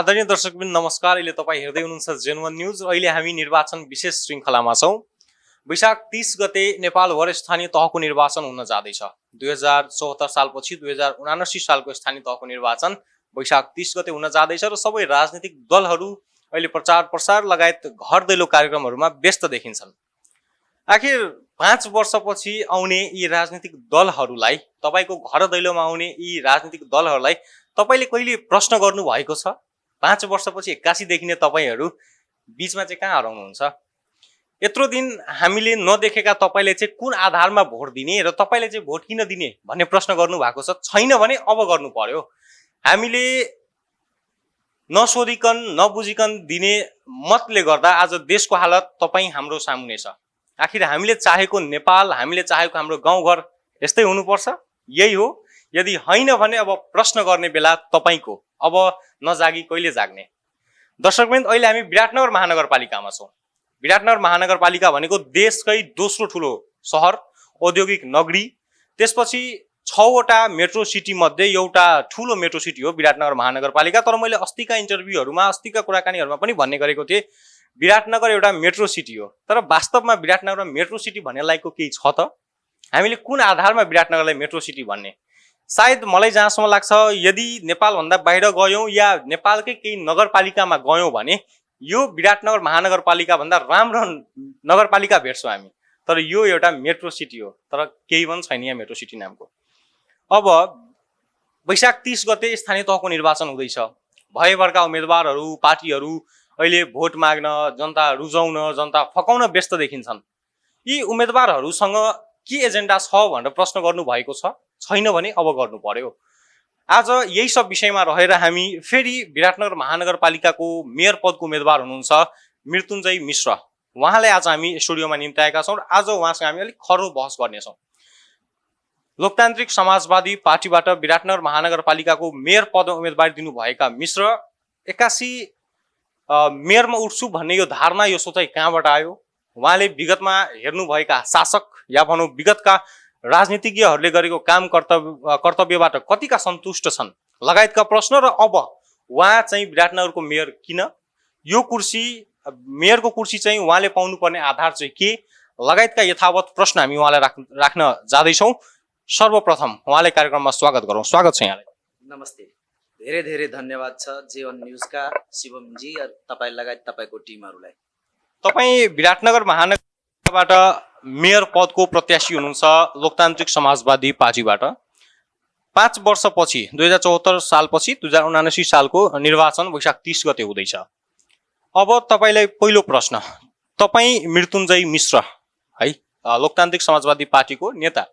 आदरणीय दर्शकवृन्द नमस्कार। अहिले तपाईँ हेर्दै हुनुहुन्छ जेनवन न्यूज। अहिले हामी निर्वाचन विशेष श्रृङ्खलामा छौँ। वैशाख 30 गते नेपालभर स्थानीय तहको निर्वाचन हुन जाँदैछ। 2074 सालपछि 2079 सालको स्थानीय तहको निर्वाचन वैशाख 30 गते हुन जाँदैछ र सबै राजनीतिक दलहरू अहिले प्रचार प्रसार लगायत घर दैलो कार्यक्रमहरूमा व्यस्त देखिन्छन्। आखिर 5 वर्षपछि आउने यी राजनीतिक दलहरूलाई, तपाईको घर दैलोमा आउने यी राजनीतिक दलहरूलाई तपाईले कहिले प्रश्न गर्नु भएको छ? 5 वर्षपछि 81 देखिने तपाईहरू बीचमा चाहिँ कहाँ हराउनुहुन्छ? यत्रो दिन हामीले नदेखेका तपाईले चाहिँ कुन आधारमा भोट दिने र तपाईले चाहिँ भोट किन दिने भन्ने प्रश्न गर्नु भएको छ? छैन भने अब गर्नु पर्यो। हामीले नसोधिकन नबुझिकन दिने मतले गर्दा आज देशको हालत तपाई हाम्रो सामुने छ। आखिर हामीले चाहेको नेपाल, हामीले चाहेको हाम्रो गाउँघर यस्तै हुनुपर्छ? यही हो? यदि होइन भने अब प्रश्न गर्ने बेला तपाईको। अब नजागी कहिले जाग्ने? दर्शकवृन्द, अहिले हामी विराटनगर महानगरपालिकामा छौँ। विराटनगर महानगरपालिका भनेको देशकै दोस्रो ठुलो सहर, औद्योगिक नगरी, त्यसपछि 6वटा मेट्रो सिटी मध्ये एउटा ठुलो मेट्रो सिटी हो विराटनगर महानगरपालिका। तर मैले अस्तिका इन्टरभ्यूहरूमा, अस्तिका कुराकानीहरूमा पनि भन्ने गरेको थिएँ, विराटनगर एउटा मेट्रो सिटी हो। तर वास्तवमा विराटनगरमा मेट्रो सिटी भन्ने लायकको केही छ त? हामीले कुन आधारमा विराटनगरलाई मेट्रो सिटी भन्ने? सायद मलाई जहाँसम्म लाग्छ, यदि नेपालभन्दा बाहिर गयौँ या नेपालकै केही नगरपालिकामा गयौँ भने यो विराटनगर महानगरपालिका भन्दा राम्रो नगरपालिका भेट्छौँ हामी। तर यो एउटा मेट्रो सिटी हो, तर केही पनि छैन यहाँ मेट्रो सिटी नामको। अब वैशाख 30 गते स्थानीय तहको निर्वाचन हुँदैछ। भएभरका उम्मेदवारहरू, पार्टीहरू अहिले भोट माग्न, जनता रुजाउन, जनता फकाउन व्यस्त देखिन्छन्। यी उम्मेदवारहरूसँग के एजेन्डा छ भनेर प्रश्न गर्नु भएको छ? छैन भने अब गर्नु पर्यो। आज यही सब विषयमा रहेर हामी फेरि विराटनगर महानगरपालिकाको मेयर पदको उम्मेदवार हुनुहुन्छ मृत्युञ्जय मिश्र, उहाँलाई आज हामी स्टुडियोमा निम्ताएका छौँ र आज उहाँसँग हामी अलिक खरो बहस गर्नेछौँ। लोकतान्त्रिक समाजवादी पार्टीबाट विराटनगर महानगरपालिकाको मेयर पदमा उम्मेदवारी दिनुभएका मिश्र 81 मेयरमा उठ्छु भन्ने यो धारणा, यो सोचाइ कहाँबाट आयो? उहाँले विगतमा हेर्नुभएका शासक या भनौँ विगतका राजनीतिज्ञहरूले गरेको काम कर्तव्यबाट कतिका सन्तुष्ट छन् लगायतका प्रश्न र अब उहाँ चाहिँ विराटनगरको मेयर किन, यो कुर्सी, मेयरको कुर्सी चाहिँ उहाँले पाउनुपर्ने आधार चाहिँ के लगायतका यथावत प्रश्न हामी उहाँलाई राख्न जाँदैछौँ। सर्वप्रथम उहाँलाई कार्यक्रममा स्वागत गरौँ। स्वागत छ यहाँलाई। नमस्ते, धेरै धेरै धन्यवाद छ जेवन न्यूजका शिवमजी र तपाईँ लगायत तपाईँको टिमहरूलाई। तपाईँ विराटनगर महानगरबाट मेयर पदको प्रत्याशी हुनुहुन्छ लोकतान्त्रिक समाजवादी पार्टीबाट। 5 वर्षपछि 2074 सालपछि 2079 सालको निर्वाचन वैशाख 30 गते हुँदैछ। अब तपाईँलाई पहिलो प्रश्न, तपाईँ मृत्युञ्जय मिश्र है, लोकतान्त्रिक समाजवादी पार्टीको नेता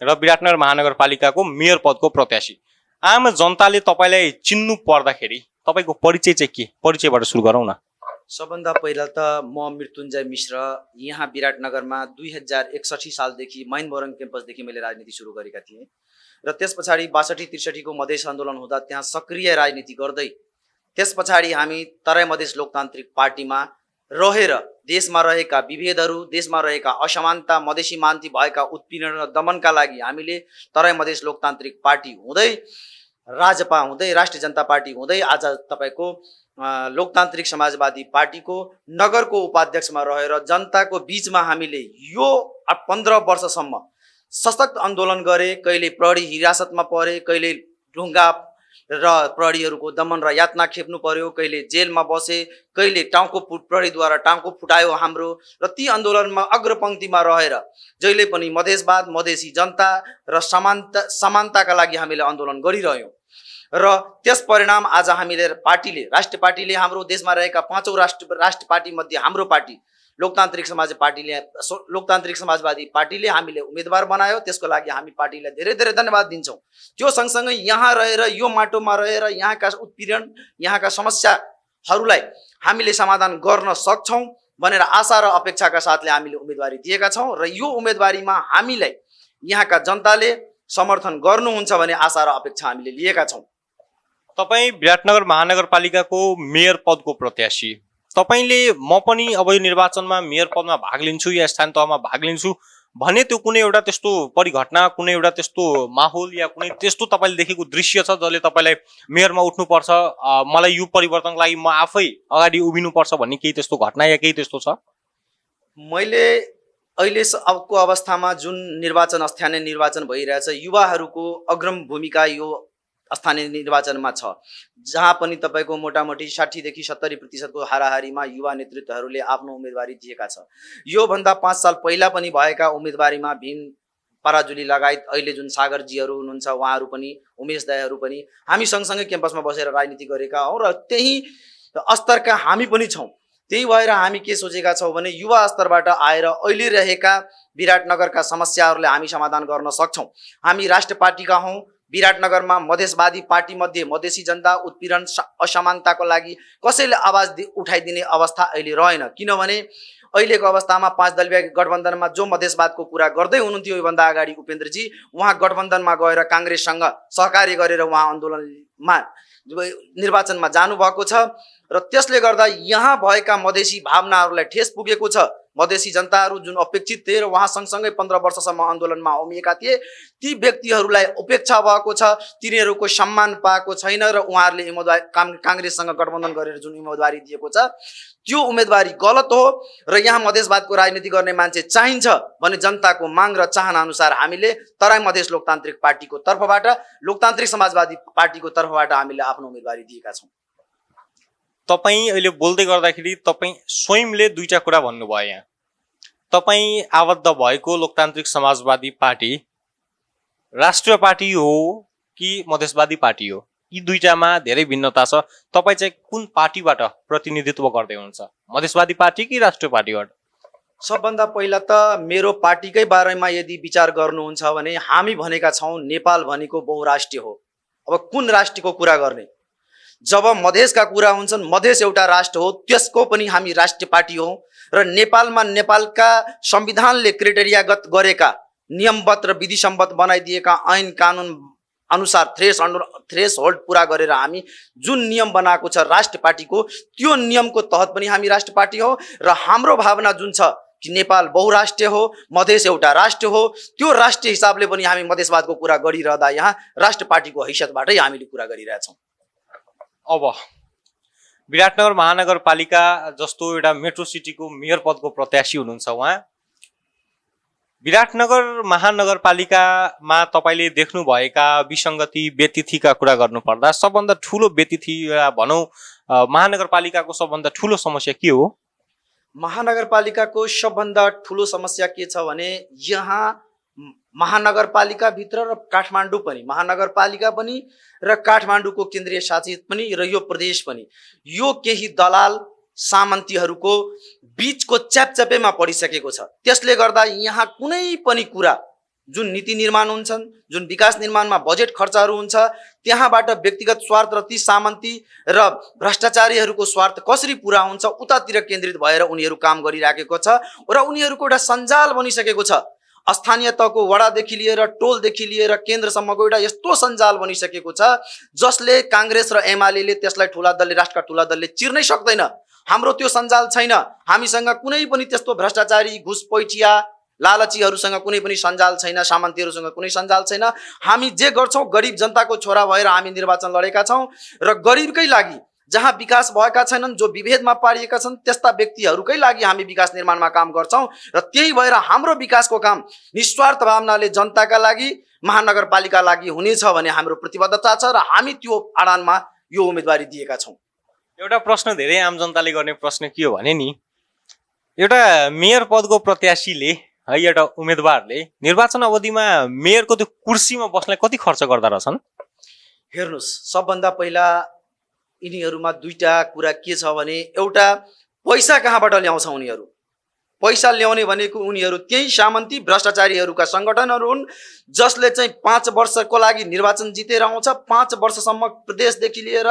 र विराटनगर महानगरपालिकाको मेयर पदको प्रत्याशी, आम जनताले तपाईँलाई चिन्नु पर्दाखेरि तपाईँको परिचय चाहिँ के? परिचयबाट सुरु गरौँ न। सबभन्दा पहिला त म मृत्युञ्जय मिश्र यहाँ विराटनगरमा 2061 सालदेखि मैन मोरङ क्याम्पसदेखि मैले राजनीति सुरु गरेका थिएँ र त्यस पछाडि 62-63 को मधेस आन्दोलन हुँदा त्यहाँ सक्रिय राजनीति गर्दै त्यस पछाडि हामी तराई मधेस लोकतान्त्रिक पार्टीमा रहेर देशमा रहेका विभेदहरू, देशमा रहेका असमानता, मधेसी मान्ती भएका उत्पीडन र दमनका लागि हामीले तराई मधेस लोकतान्त्रिक पार्टी हुँदै राजपा हुँदै राष्ट्रिय जनता पार्टी हुँदै आज तपाईँको लोकतान्त्रिक समाजवादी पार्टीको नगरको उपाध्यक्षमा रहेर जनताको बीचमा हामीले यो 15 वर्षसम्म सशक्त आन्दोलन गरे। कहिले प्रहरी हिरासतमा परे, कहिले ढुङ्गा र प्रहरीहरूको दमन र यातना खेप्नु पर्यो, कहिले जेलमा बसे, कहिले प्रहरीद्वारा टाउको फुटायो हाम्रो। र ती आन्दोलनमा अग्रपङ्क्तिमा रहेर जहिले पनि मधेसवाद, मधेसी जनता र समानताका लागि हामीले आन्दोलन गरिरह्यौँ र त्यस परिणाम आज हामीले पार्टीले, राष्ट्रिय पार्टीले, हाम्रो देशमा रहेका 5औं राष्ट्रिय पार्टी मध्ये हाम्रो पार्टी लोकतान्त्रिक समाजवादी पार्टीले हामीले उम्मेदवार बनायो। त्यसको लागि हामी पार्टीलाई धेरै धेरै धन्यवाद दिन्छौँ। त्यो सँगसँगै यहाँ रहेर, यो माटोमा रहेर यहाँका उत्पीडन, यहाँका समस्याहरूलाई हामीले समाधान गर्न सक्छौँ भनेर आशा र अपेक्षाका साथले हामीले उम्मेदवारी दिएका छौँ र यो उम्मेदवारीमा हामीलाई यहाँका जनताले समर्थन गर्नुहुन्छ भने आशा र अपेक्षा हामीले लिएका छौँ। तपाईँ विराटनगर महानगरपालिकाको मेयर पदको प्रत्याशी, तपाईँले म पनि अब यो निर्वाचनमा मेयर पदमा भाग लिन्छु या स्थानीय तहमा भाग लिन्छु भने त्यो कुनै एउटा त्यस्तो परिघटना, कुनै एउटा त्यस्तो माहौल या कुनै त्यस्तो तपाईँले देखेको दृश्य छ जसले तपाईँलाई मेयरमा उठ्नुपर्छ, मलाई यो परिवर्तनको लागि म आफै अगाडि उभिनुपर्छ भन्ने केही त्यस्तो घटना या केही त्यस्तो छ? मैले अहिले अबको अवस्थामा जुन निर्वाचन स्थानीय निर्वाचन भइरहेछ, युवाहरूको अग्रम भूमिका यो स्थानीय निर्वाचनमा छ, जहाँ पनि तपाईँको मोटामोटी 60 देखि 70% हाराहारीमा युवा नेतृत्वहरूले आफ्नो उम्मेदवारी दिएका छ। योभन्दा 5 साल पहिला पनि भएका उम्मेदवारीमा भीम पराजुली लगायत अहिले जुन सागरजीहरू हुनुहुन्छ, उहाँहरू पनि, उमेश दाईहरू पनि हामी सँगसँगै क्याम्पसमा बसेर राजनीति गरेका हौँ र त्यही स्तरका हामी पनि छौँ। त्यही भएर हामी के सोचेका छौँ भने युवा स्तरबाट आएर अहिले रहेका विराटनगरका समस्याहरूलाई हामी समाधान गर्न सक्छौँ। हामी राष्ट्रिय पार्टीका हौँ। विराटनगरमा मधेसवादी पार्टी मध्ये मधेसी जनता उत्पीडन असमानताको लागि कसैले आवाज उठाइदिने अवस्था अहिले रहेन, किनभने अहिलेको अवस्थामा 5 दलीय गठबन्धनमा जो मधेसवादको कुरा गर्दै हुनुहुन्थ्यो योभन्दा अगाडि उपेन्द्रजी, उहाँ गठबन्धनमा गएर काङ्ग्रेससँग सहकार्य गरेर उहाँ आन्दोलनमा निर्वाचनमा जानुभएको छ र त्यसले गर्दा यहाँ भएका मधेसी भावनाहरूलाई ठेस पुगेको छ। मधेसी जनताहरू जुन अपेक्षित थिए र उहाँ सँगसँगै 15 वर्षसम्म आन्दोलनमा उभिएका थिए, ती व्यक्तिहरूलाई उपेक्षा भएको छ, तिनीहरूको सम्मान पाएको छैन र उहाँहरूले काङ्ग्रेससँग गठबन्धन गरेर जुन उम्मेदवारी दिएको छ त्यो उम्मेदवारी गलत हो र यहाँ मधेसवादको राजनीति गर्ने मान्छे चाहिन्छ भने जनताको माग र चाहना अनुसार हामीले तराई मधेस लोकतान्त्रिक पार्टीको तर्फबाट, लोकतान्त्रिक समाजवादी पार्टीको तर्फबाट हामीले आफ्नो उम्मेदवारी दिएका छौँ। तपाईँ अहिले बोल्दै गर्दाखेरि तपाईँ स्वयंले दुईटा कुरा भन्नुभयो। यहाँ तपाईँ आबद्ध भएको लोकतान्त्रिक समाजवादी पार्टी राष्ट्रिय पार्टी हो कि मधेसवादी पार्टी हो? यी दुईटामा धेरै भिन्नता छ। तपाईँ चाहिँ कुन पार्टीबाट प्रतिनिधित्व गर्दै हुनुहुन्छ, मधेसवादी पार्टी कि राष्ट्रिय पार्टीबाट? सबभन्दा पहिला त मेरो पार्टीकै बारेमा यदि विचार गर्नुहुन्छ भने हामी भनेका छौँ नेपाल भनेको बहुराष्ट्रिय हो। अब कुन राष्ट्रको कुरा गर्ने? जब मधेसका कुरा हुन्छन्, मधेस एउटा राष्ट्र हो, त्यसको पनि हामी राष्ट्रिय पार्टी हौँ र नेपालमा नेपालका संविधानले क्राइटेरियागत गरेका नियमबद्ध र विधिसम्मत बनाइदिएका ऐन कानुन अनुसार थ्रेस होल्ड पुरा गरेर हामी जुन नियम बनाएको छ राष्ट्रिय पार्टीको, त्यो नियमको तहत पनि हामी राष्ट्रिय पार्टी हो र हाम्रो भावना जुन छ कि नेपाल बहुराष्ट्रिय हो, मधेस एउटा राष्ट्र हो, त्यो राष्ट्रिय हिसाबले पनि हामी मधेसवादको कुरा गरिरहँदा यहाँ राष्ट्रिय पार्टीको हैसियतबाटै हामीले कुरा गरिरहेछौँ। अब विराटनगर महानगरपालिका जस्तो एउटा मेट्रो सिटीको मेयर पदको प्रत्याशी हुनुहुन्छ उहाँ। विराटनगर महानगरपालिकामा तपाईँले देख्नुभएका विसङ्गति व्यतिथिका कुरा गर्नुपर्दा सबभन्दा ठुलो व्यतिथि भनौँ महानगरपालिकाको सबभन्दा ठुलो समस्या के हो? महानगरपालिकाको सबभन्दा ठुलो समस्या के छ भने यहाँ महानगरपालिका भित्र र काठमाडौँ पनि, महानगरपालिका पनि र काठमाडौँको केन्द्रीय शासित पनि र यो प्रदेश पनि, यो केही दलाल सामन्तीहरूको बीचको च्यापच्यापेमा परिसकेको छ। त्यसले गर्दा यहाँ कुनै पनि कुरा जुन नीति निर्माण हुन्छन्, जुन विकास निर्माणमा बजेट खर्चहरू हुन्छ, त्यहाँबाट व्यक्तिगत स्वार्थ र ती सामन्ती र भ्रष्टाचारीहरूको स्वार्थ कसरी पुरा हुन्छ उतातिर केन्द्रित भएर उनीहरू काम गरिराखेको छ र उनीहरूको एउटा सञ्जाल बनिसकेको छ। स्थानीय तहको वडादेखि लिएर टोलदेखि लिएर केन्द्रसम्मको एउटा यस्तो सञ्जाल बनिसकेको छ जसले काङ्ग्रेस र एमाले त्यसलाई ठुला दलले, राष्ट्रका ठुला दलले चिर्नै सक्दैन। हाम्रो त्यो सञ्जाल छैन। हामीसँग कुनै पनि त्यस्तो भ्रष्टाचारी, घुसपैठिया, लालचीहरूसँग कुनै पनि सञ्जाल छैन, सामन्तीहरूसँग कुनै सञ्जाल छैन। हामी जे गर्छौँ गरिब जनताको छोरा भएर हामी निर्वाचन लडेका छौँ र गरिबकै लागि, जहाँ विकास भएका छैनन्, जो विभेदमा पारिएका छन्, त्यस्ता व्यक्तिहरूकै लागि हामी विकास निर्माणमा काम गर्छौँ र त्यही भएर हाम्रो विकासको काम निस्वार्थ भावनाले जनताका लागि, महानगरपालिका लागि हुनेछ भने हाम्रो प्रतिबद्धता छ र हामी त्यो आडानमा यो उम्मेदवारी दिएका छौँ। एउटा प्रश्न धेरै आम जनताले गर्ने प्रश्न के हो भने नि, एउटा मेयर पदको प्रत्याशीले है, एउटा उम्मेदवारले निर्वाचन अवधिमा मेयरको त्यो कुर्सीमा बस्नलाई कति खर्च गर्दा रहेछन्? हेर्नुहोस्, सबभन्दा पहिला यिनीहरूमा दुईटा कुरा के छ भने, एउटा पैसा कहाँबाट ल्याउँछ उनीहरू। पैसा ल्याउने भनेको उनीहरू त्यही सामन्ती भ्रष्टाचारीहरूका सङ्गठनहरू हुन् जसले चाहिँ 5 वर्षको लागि निर्वाचन जितेर आउँछ, 5 वर्षसम्म प्रदेशदेखि लिएर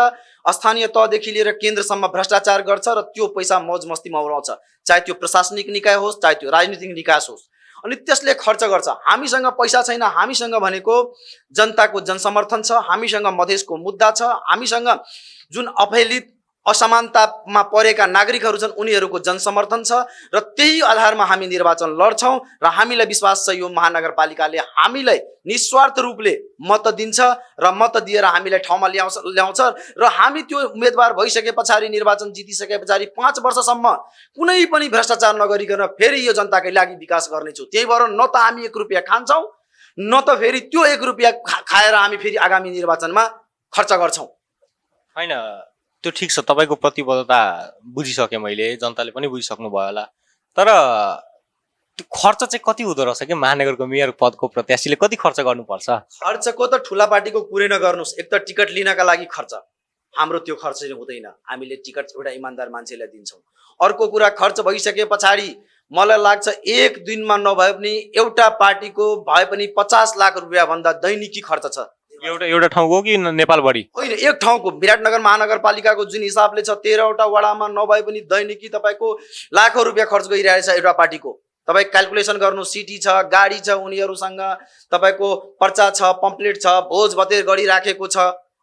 स्थानीय तहदेखि लिएर केन्द्रसम्म भ्रष्टाचार गर्छ र त्यो पैसा मौज मस्तीमा उडाउँछ, चाहे त्यो प्रशासनिक निकाय होस्, चाहे त्यो राजनीतिक निकाय होस्, अनि त्यसले खर्च गर्छ। हामीसँग पैसा छैन। हामीसँग भनेको जनताको जनसमर्थन छ, हामीसँग मधेसको मुद्दा छ, हामीसँग जुन अवहेलित असमानतामा परेका नागरिकहरू छन् उनीहरूको जनसमर्थन छ र त्यही आधारमा हामी निर्वाचन लड्छौँ र हामीलाई विश्वास छ यो महानगरपालिकाले हामीलाई निस्वार्थ रूपले मत दिन्छ र मत दिएर हामीलाई ठाउँमा ल्याउँछ र हामी त्यो उम्मेदवार भइसके पछाडि निर्वाचन जितिसके पछाडि 5 वर्षसम्म कुनै पनि भ्रष्टाचार नगरिकन फेरि यो जनताकै लागि विकास गर्नेछु। त्यही भएर न त हामी 1 रुपियाँ खान्छौँ न त फेरि त्यो 1 रुपियाँ खाएर हामी फेरि आगामी निर्वाचनमा खर्च गर्छौँ। होइन त्यो ठिक छ, तपाईँको प्रतिबद्धता बुझिसकेँ मैले, जनताले पनि बुझिसक्नु भयो होला। तर त्यो खर्च चाहिँ कति हुँदो रहेछ कि महानगरको मेयर पदको प्रत्याशीले कति खर्च गर्नुपर्छ? खर्चको त ठुला पार्टीको कुरै नगर्नुहोस्, एक त टिकट लिनका लागि खर्च, हाम्रो त्यो खर्च चाहिँ हुँदैन, हामीले टिकट एउटा इमान्दार मान्छेलाई दिन्छौँ। अर्को कुरा खर्च भइसके पछाडि मलाई लाग्छ 1 दिनमा नभए पनि एउटा पार्टीको भए पनि 50 लाख रुपियाँ भन्दा दैनिकी खर्च छ। एउटा ठाउँको कि नेपालभरि? होइन, एक ठाउँको विराटनगर महानगरपालिकाको जुन हिसाबले छ 13वटा वडामा नभए पनि दैनिकी तपाईँको लाखौँ रुपियाँ खर्च गरिरहेछ एउटा पार्टीको। तपाईँ क्यालकुलेसन गर्नु, सिटी छ, गाडी छ, उनीहरूसँग तपाईँको पर्चा छ, पम्पलेट छ, भोज भतेर गरिराखेको छ।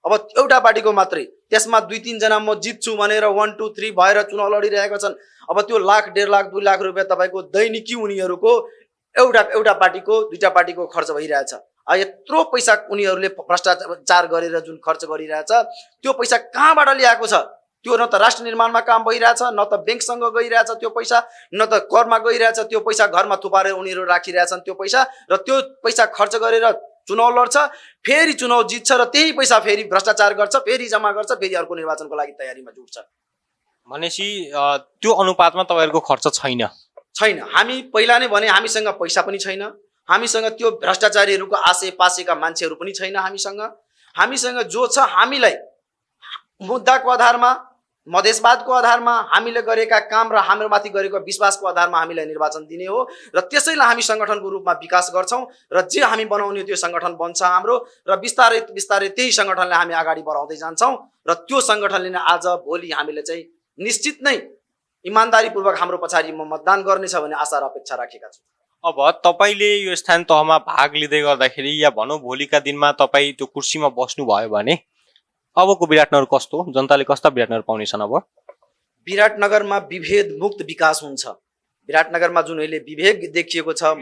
अब एउटा पार्टीको मात्रै, त्यसमा 2-3 जना म जित्छु भनेर 1 2 3 भएर चुनाव लडिरहेका छन्। अब त्यो लाख 1.5 लाख 2 लाख रुपियाँ तपाईँको दैनिकी उनीहरूको एउटा पार्टीको 2टा पार्टीको खर्च भइरहेछ। यत्रो पैसा उनीहरूले भ्रष्टाचार गरेर जुन खर्च गरिरहेछ त्यो पैसा कहाँबाट ल्याएको छ? त्यो न त राष्ट्र निर्माणमा काम भइरहेछ, न त ब्याङ्कसँग गइरहेछ त्यो पैसा, न त करमा गइरहेछ त्यो पैसा, घरमा थुपारेर उनीहरू राखिरहेछन् त्यो पैसा, र त्यो पैसा खर्च गरेर चुनाव लड्छ, फेरि चुनाव जित्छ र त्यही पैसा फेरि भ्रष्टाचार गर्छ, फेरि जम्मा गर्छ, फेरि अर्को निर्वाचनको लागि तयारीमा जुट्छ। भनेपछि त्यो अनुपातमा तपाईँहरूको खर्च छैन? हामी पहिला नै भने हामीसँग पैसा पनि छैन, हामीसँग त्यो भ्रष्टाचारीहरूको आशे पासेका मान्छेहरू पनि छैन। हामीसँग जो छ हामीलाई मुद्दाको आधारमा, मधेसवादको आधारमा, हामीले गरेका काम र हाम्रोमाथि गरेको विश्वासको आधारमा हामीलाई निर्वाचन दिने हो र त्यसैलाई हामी सङ्गठनको रूपमा विकास गर्छौँ र जे हामी बनाउने त्यो सङ्गठन बन्छ हाम्रो, र बिस्तारै बिस्तारै त्यही सङ्गठनलाई हामी अगाडि बढाउँदै जान्छौँ र त्यो सङ्गठनले नै आज भोलि हामीले चाहिँ निश्चित नै इमान्दारीपूर्वक हाम्रो पछाडि मतदान गर्नेछ भन्ने आशा र अपेक्षा राखेका छौँ। अब तपाईँले यो स्थान तहमा भाग लिँदै गर्दाखेरि या भनौँ भोलिका दिनमा तपाईँ त्यो कुर्सीमा बस्नुभयो भने अबको विराटनगर कस्तो, जनताले कस्ता विराटनगर पाउनेछन्? अब विराटनगरमा विभेद मुक्त विकास हुन्छ। विराटनगरमा जुन अहिले विभेद देखिएको छ,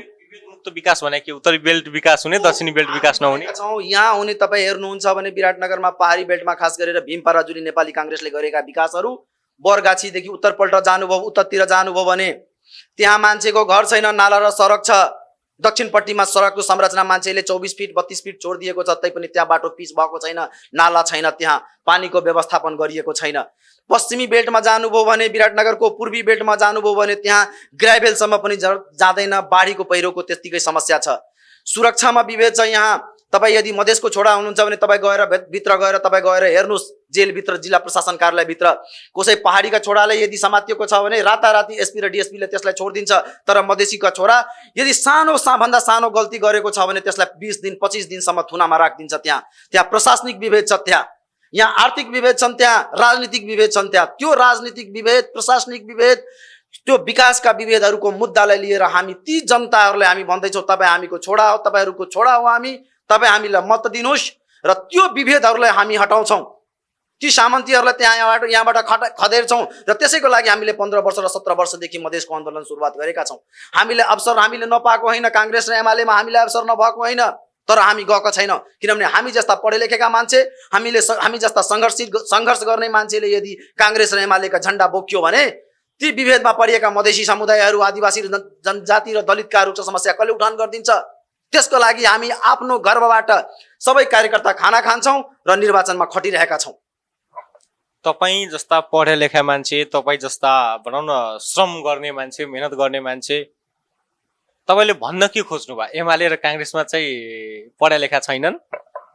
मुक्त विकास भने कि उत्तरी बेल्ट विकास हुने, दक्षिणी बेल्ट विकास नहुने? यहाँ हुने तपाईँ हेर्नुहुन्छ भने विराटनगरमा पहाडी बेल्टमा खास गरेर भीमपारा जुन नेपाली काङ्ग्रेसले गरेका विकासहरू, बरगाछीदेखि उत्तरपल्ट जानुभयो, उत्तरतिर जानुभयो भने त्यहाँ मान्छेको घर छैन, नाला र सडक छ। दक्षिणपट्टिमा सडकको संरचना मान्छेले 24 फिट 32 फिट छोडिदिएको छ, तैपनि त्यहाँ बाटो पिच भएको छैन, नाला छैन, त्यहाँ पानीको व्यवस्थापन गरिएको छैन। पश्चिमी बेल्टमा जानुभयो भने, विराटनगरको पूर्वी बेल्टमा जानुभयो भने त्यहाँ ग्राभेलसम्म पनि जाँदैन, बाढीको पहिरोको त्यत्तिकै समस्या छ। सुरक्षामा विभेद छ। यहाँ तपाईँ यदि मधेसको छोरा हुनुहुन्छ भने तपाईँ भित्र गएर हेर्नुहोस्, जेलभित्र, जिल्ला प्रशासन कार्यालयभित्र कसै पहाडीका छोराले यदि समातिएको छ भने राताराति एसपी र डिएसपीले त्यसलाई छोडिदिन्छ। तर मधेसीका छोरा यदि भन्दा सानो गल्ती गरेको छ भने त्यसलाई 20 दिन 25 दिनसम्म थुनामा राखिदिन्छ। त्यहाँ प्रशासनिक विभेद छ, यहाँ आर्थिक विभेद छन्, त्यहाँ राजनीतिक विभेद छन्। त्यो राजनीतिक विभेद, प्रशासनिक विभेद, त्यो विकासका विभेदहरूको मुद्दालाई लिएर हामी ती जनताहरूलाई हामी भन्दैछौँ, तपाईँ हामीको छोरा हो, तपाईँहरूको छोरा हो हामी, तपाईँ हामीलाई मत दिनुहोस् र त्यो विभेदहरूलाई हामी हटाउँछौँ, ती सामन्तीहरूलाई यहाँबाट खदेर्छौँ। र त्यसैको लागि हामीले 15 वर्ष र 17 वर्षदेखि मधेसको आन्दोलन सुरुवात गरेका छौँ। हामीले अवसर हामीले नपाएको होइन, काङ्ग्रेस र एमालेमा हामीलाई अवसर नभएको होइन, तर हामी गएको छैन। किनभने हामी जस्ता पढे लेखेका मान्छे, हामी जस्ता सङ्घर्ष गर्ने मान्छेले यदि काङ्ग्रेस र एमालेका झन्डा बोक्यो भने ती विभेदमा परिएका मधेसी समुदायहरू, आदिवासी जनजाति र दलितकाहरूको समस्या कसले उठान गरिदिन्छ? त्यसको लागि हामी आफ्नो गर्वबाट सबै कार्यकर्ता खाना खान्छौँ र निर्वाचनमा खटिरहेका छौँ। तपाईँ जस्ता पढे लेखा मान्छे, तपाईँ जस्ता भनौँ न श्रम गर्ने मान्छे, मेहनत गर्ने मान्छे, तपाईँले भन्न के खोज्नु भयो? एमाले र काङ्ग्रेसमा चाहिँ पढे लेखा छैनन्?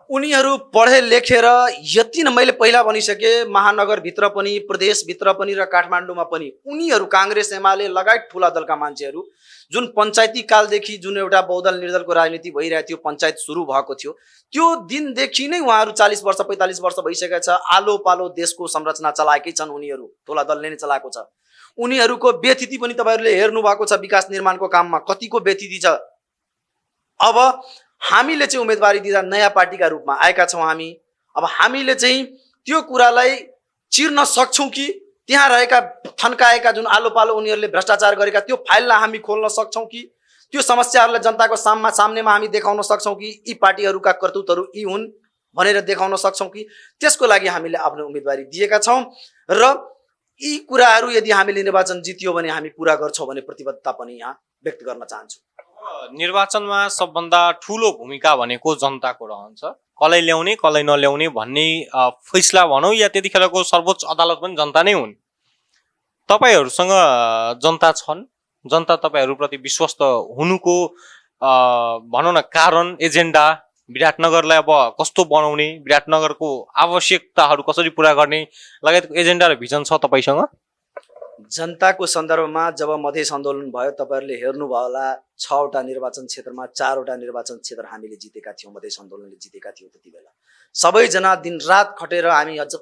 उनीहरू पढे लेखेर यति नै मैले पहिला भनिसकेँ, महानगरभित्र पनि, प्रदेशभित्र पनि र काठमाडौँमा पनि उनीहरू काङ्ग्रेस एमाले लगायत ठुला दलका मान्छेहरू जुन पञ्चायती कालदेखि जुन एउटा बहुदल निर्दलको राजनीति भइरहेको थियो, पञ्चायत सुरु भएको थियो, त्यो दिनदेखि नै उहाँहरू 40 वर्ष 45 वर्ष भइसकेका छ, आलो पालो देशको संरचना चलाएकै छन्। उनीहरू ठुला दलले नै चलाएको छ। उनीहरूको व्यथिति पनि तपाईँहरूले हेर्नु भएको छ, विकास निर्माणको काममा कतिको व्यथिति छ। अब हामीले चाहिँ उम्मेदवारी दिँदा नयाँ पार्टीका रूपमा आएका छौँ हामी। अब हामीले चाहिँ त्यो कुरालाई चिर्न सक्छौँ कि त्यहाँ रहेका थन्काएका जुन आलो पालो उनीहरूले भ्रष्टाचार गरेका त्यो फाइललाई हामी खोल्न सक्छौँ कि त्यो समस्याहरूलाई जनताको सामनेमा हामी देखाउन सक्छौँ कि यी पार्टीहरूका कर्तुतहरू यी हुन् भनेर देखाउन सक्छौँ कि त्यसको लागि हामीले आफ्नो उम्मेदवारी दिएका छौँ र यी कुराहरू यदि हामीले निर्वाचन जित्यो भने हामी पुरा गर्छौँ भने प्रतिबद्धता पनि यहाँ व्यक्त गर्न चाहन्छु। निर्वाचनमा सबभन्दा ठुलो भूमिका भनेको जनताको रहन्छ। कसलाई ल्याउने कसलाई नल्याउने भन्ने फैसला भनौँ या त्यतिखेरको सर्वोच्च अदालत पनि जनता नै हुन्। तपाईँहरूसँग जनता छन्, जनता तपाईँहरूप्रति विश्वस्त हुनुको भनौँ न कारण, एजेन्डा, विराटनगरलाई अब कस्तो बनाउने, विराटनगरको आवश्यकताहरू कसरी पुरा गर्ने लगायतको एजेन्डा र भिजन छ तपाईँसँग? जनताको सन्दर्भमा जब मधेस आन्दोलन भयो तपाईँहरूले हेर्नुभयो होला 6वटा निर्वाचन क्षेत्रमा 4वटा निर्वाचन क्षेत्र हामीले जितेका थियौँ, मधेस आन्दोलनले जितेका थियौँ। त्यति बेला सबैजना दिनरात खटेर हामी अझ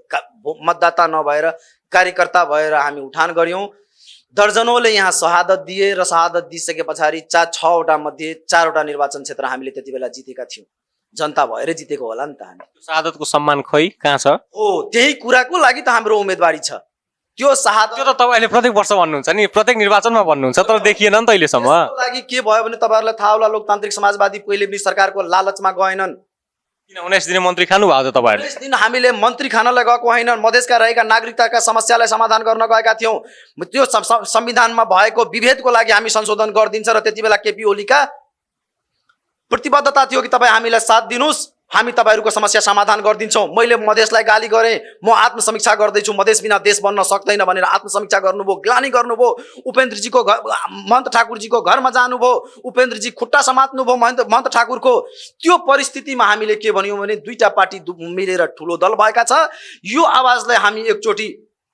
मतदाता नभएर कार्यकर्ता भएर हामी उठान गऱ्यौँ। दर्जनौंले यहाँ शहादत दिए र शहादत दिइसके पछाडि 6वटा मध्ये 4वटा निर्वाचन क्षेत्र हामीले त्यति बेला जितेका थियौँ। जनता भएर जितेको होला नि त हामी। शहादतको सम्मान खै कहाँ छ? हो, त्यही कुराको लागि त हाम्रो उम्मेदवारी छ। त्यो शहादत त्यो त तपाईँले प्रत्येक वर्ष भन्नुहुन्छ नि, प्रत्येक निर्वाचनमा भन्नुहुन्छ, तर देखिएन नि त अहिलेसम्म। लागि के भयो भने तपाईँहरूलाई थाहा होला, लोकतान्त्रिक समाजवादी पहिले पनि सरकारको लालचमा गएनन्। किन 19 दिने मन्त्री खानु भएको त तपाईँहरूले? 19 दिन हामीले मन्त्री खानलाई गएको होइन, मधेसका रहेका नागरिकताका समस्यालाई समाधान गर्न गएका थियौँ। त्यो संविधानमा भएको विभेदको लागि हामी संशोधन गरिदिन्छ र त्यति बेला केपी ओलीका प्रतिबद्धता थियो कि तपाईँ हामीलाई साथ दिनुहोस्, हामी तपाईँहरूको समस्या समाधान गरिदिन्छौँ। मैले मधेसलाई गाली गरेँ, म आत्मसमीक्षा गर्दैछु, मधेस बिना देश बन्न सक्दैन भनेर आत्मसमीक्षा गर्नुभयो, ग्लानी गर्नुभयो। उपेन्द्रजीको घर, महन्त ठाकुरजीको घरमा जानुभयो, उपेन्द्रजी खुट्टा समात्नुभयो महन्त ठाकुरको। त्यो परिस्थितिमा हामीले के भन्यौँ भने दुईटा पार्टी मिलेर ठुलो दल भएका छ, यो आवाजलाई हामी एकचोटि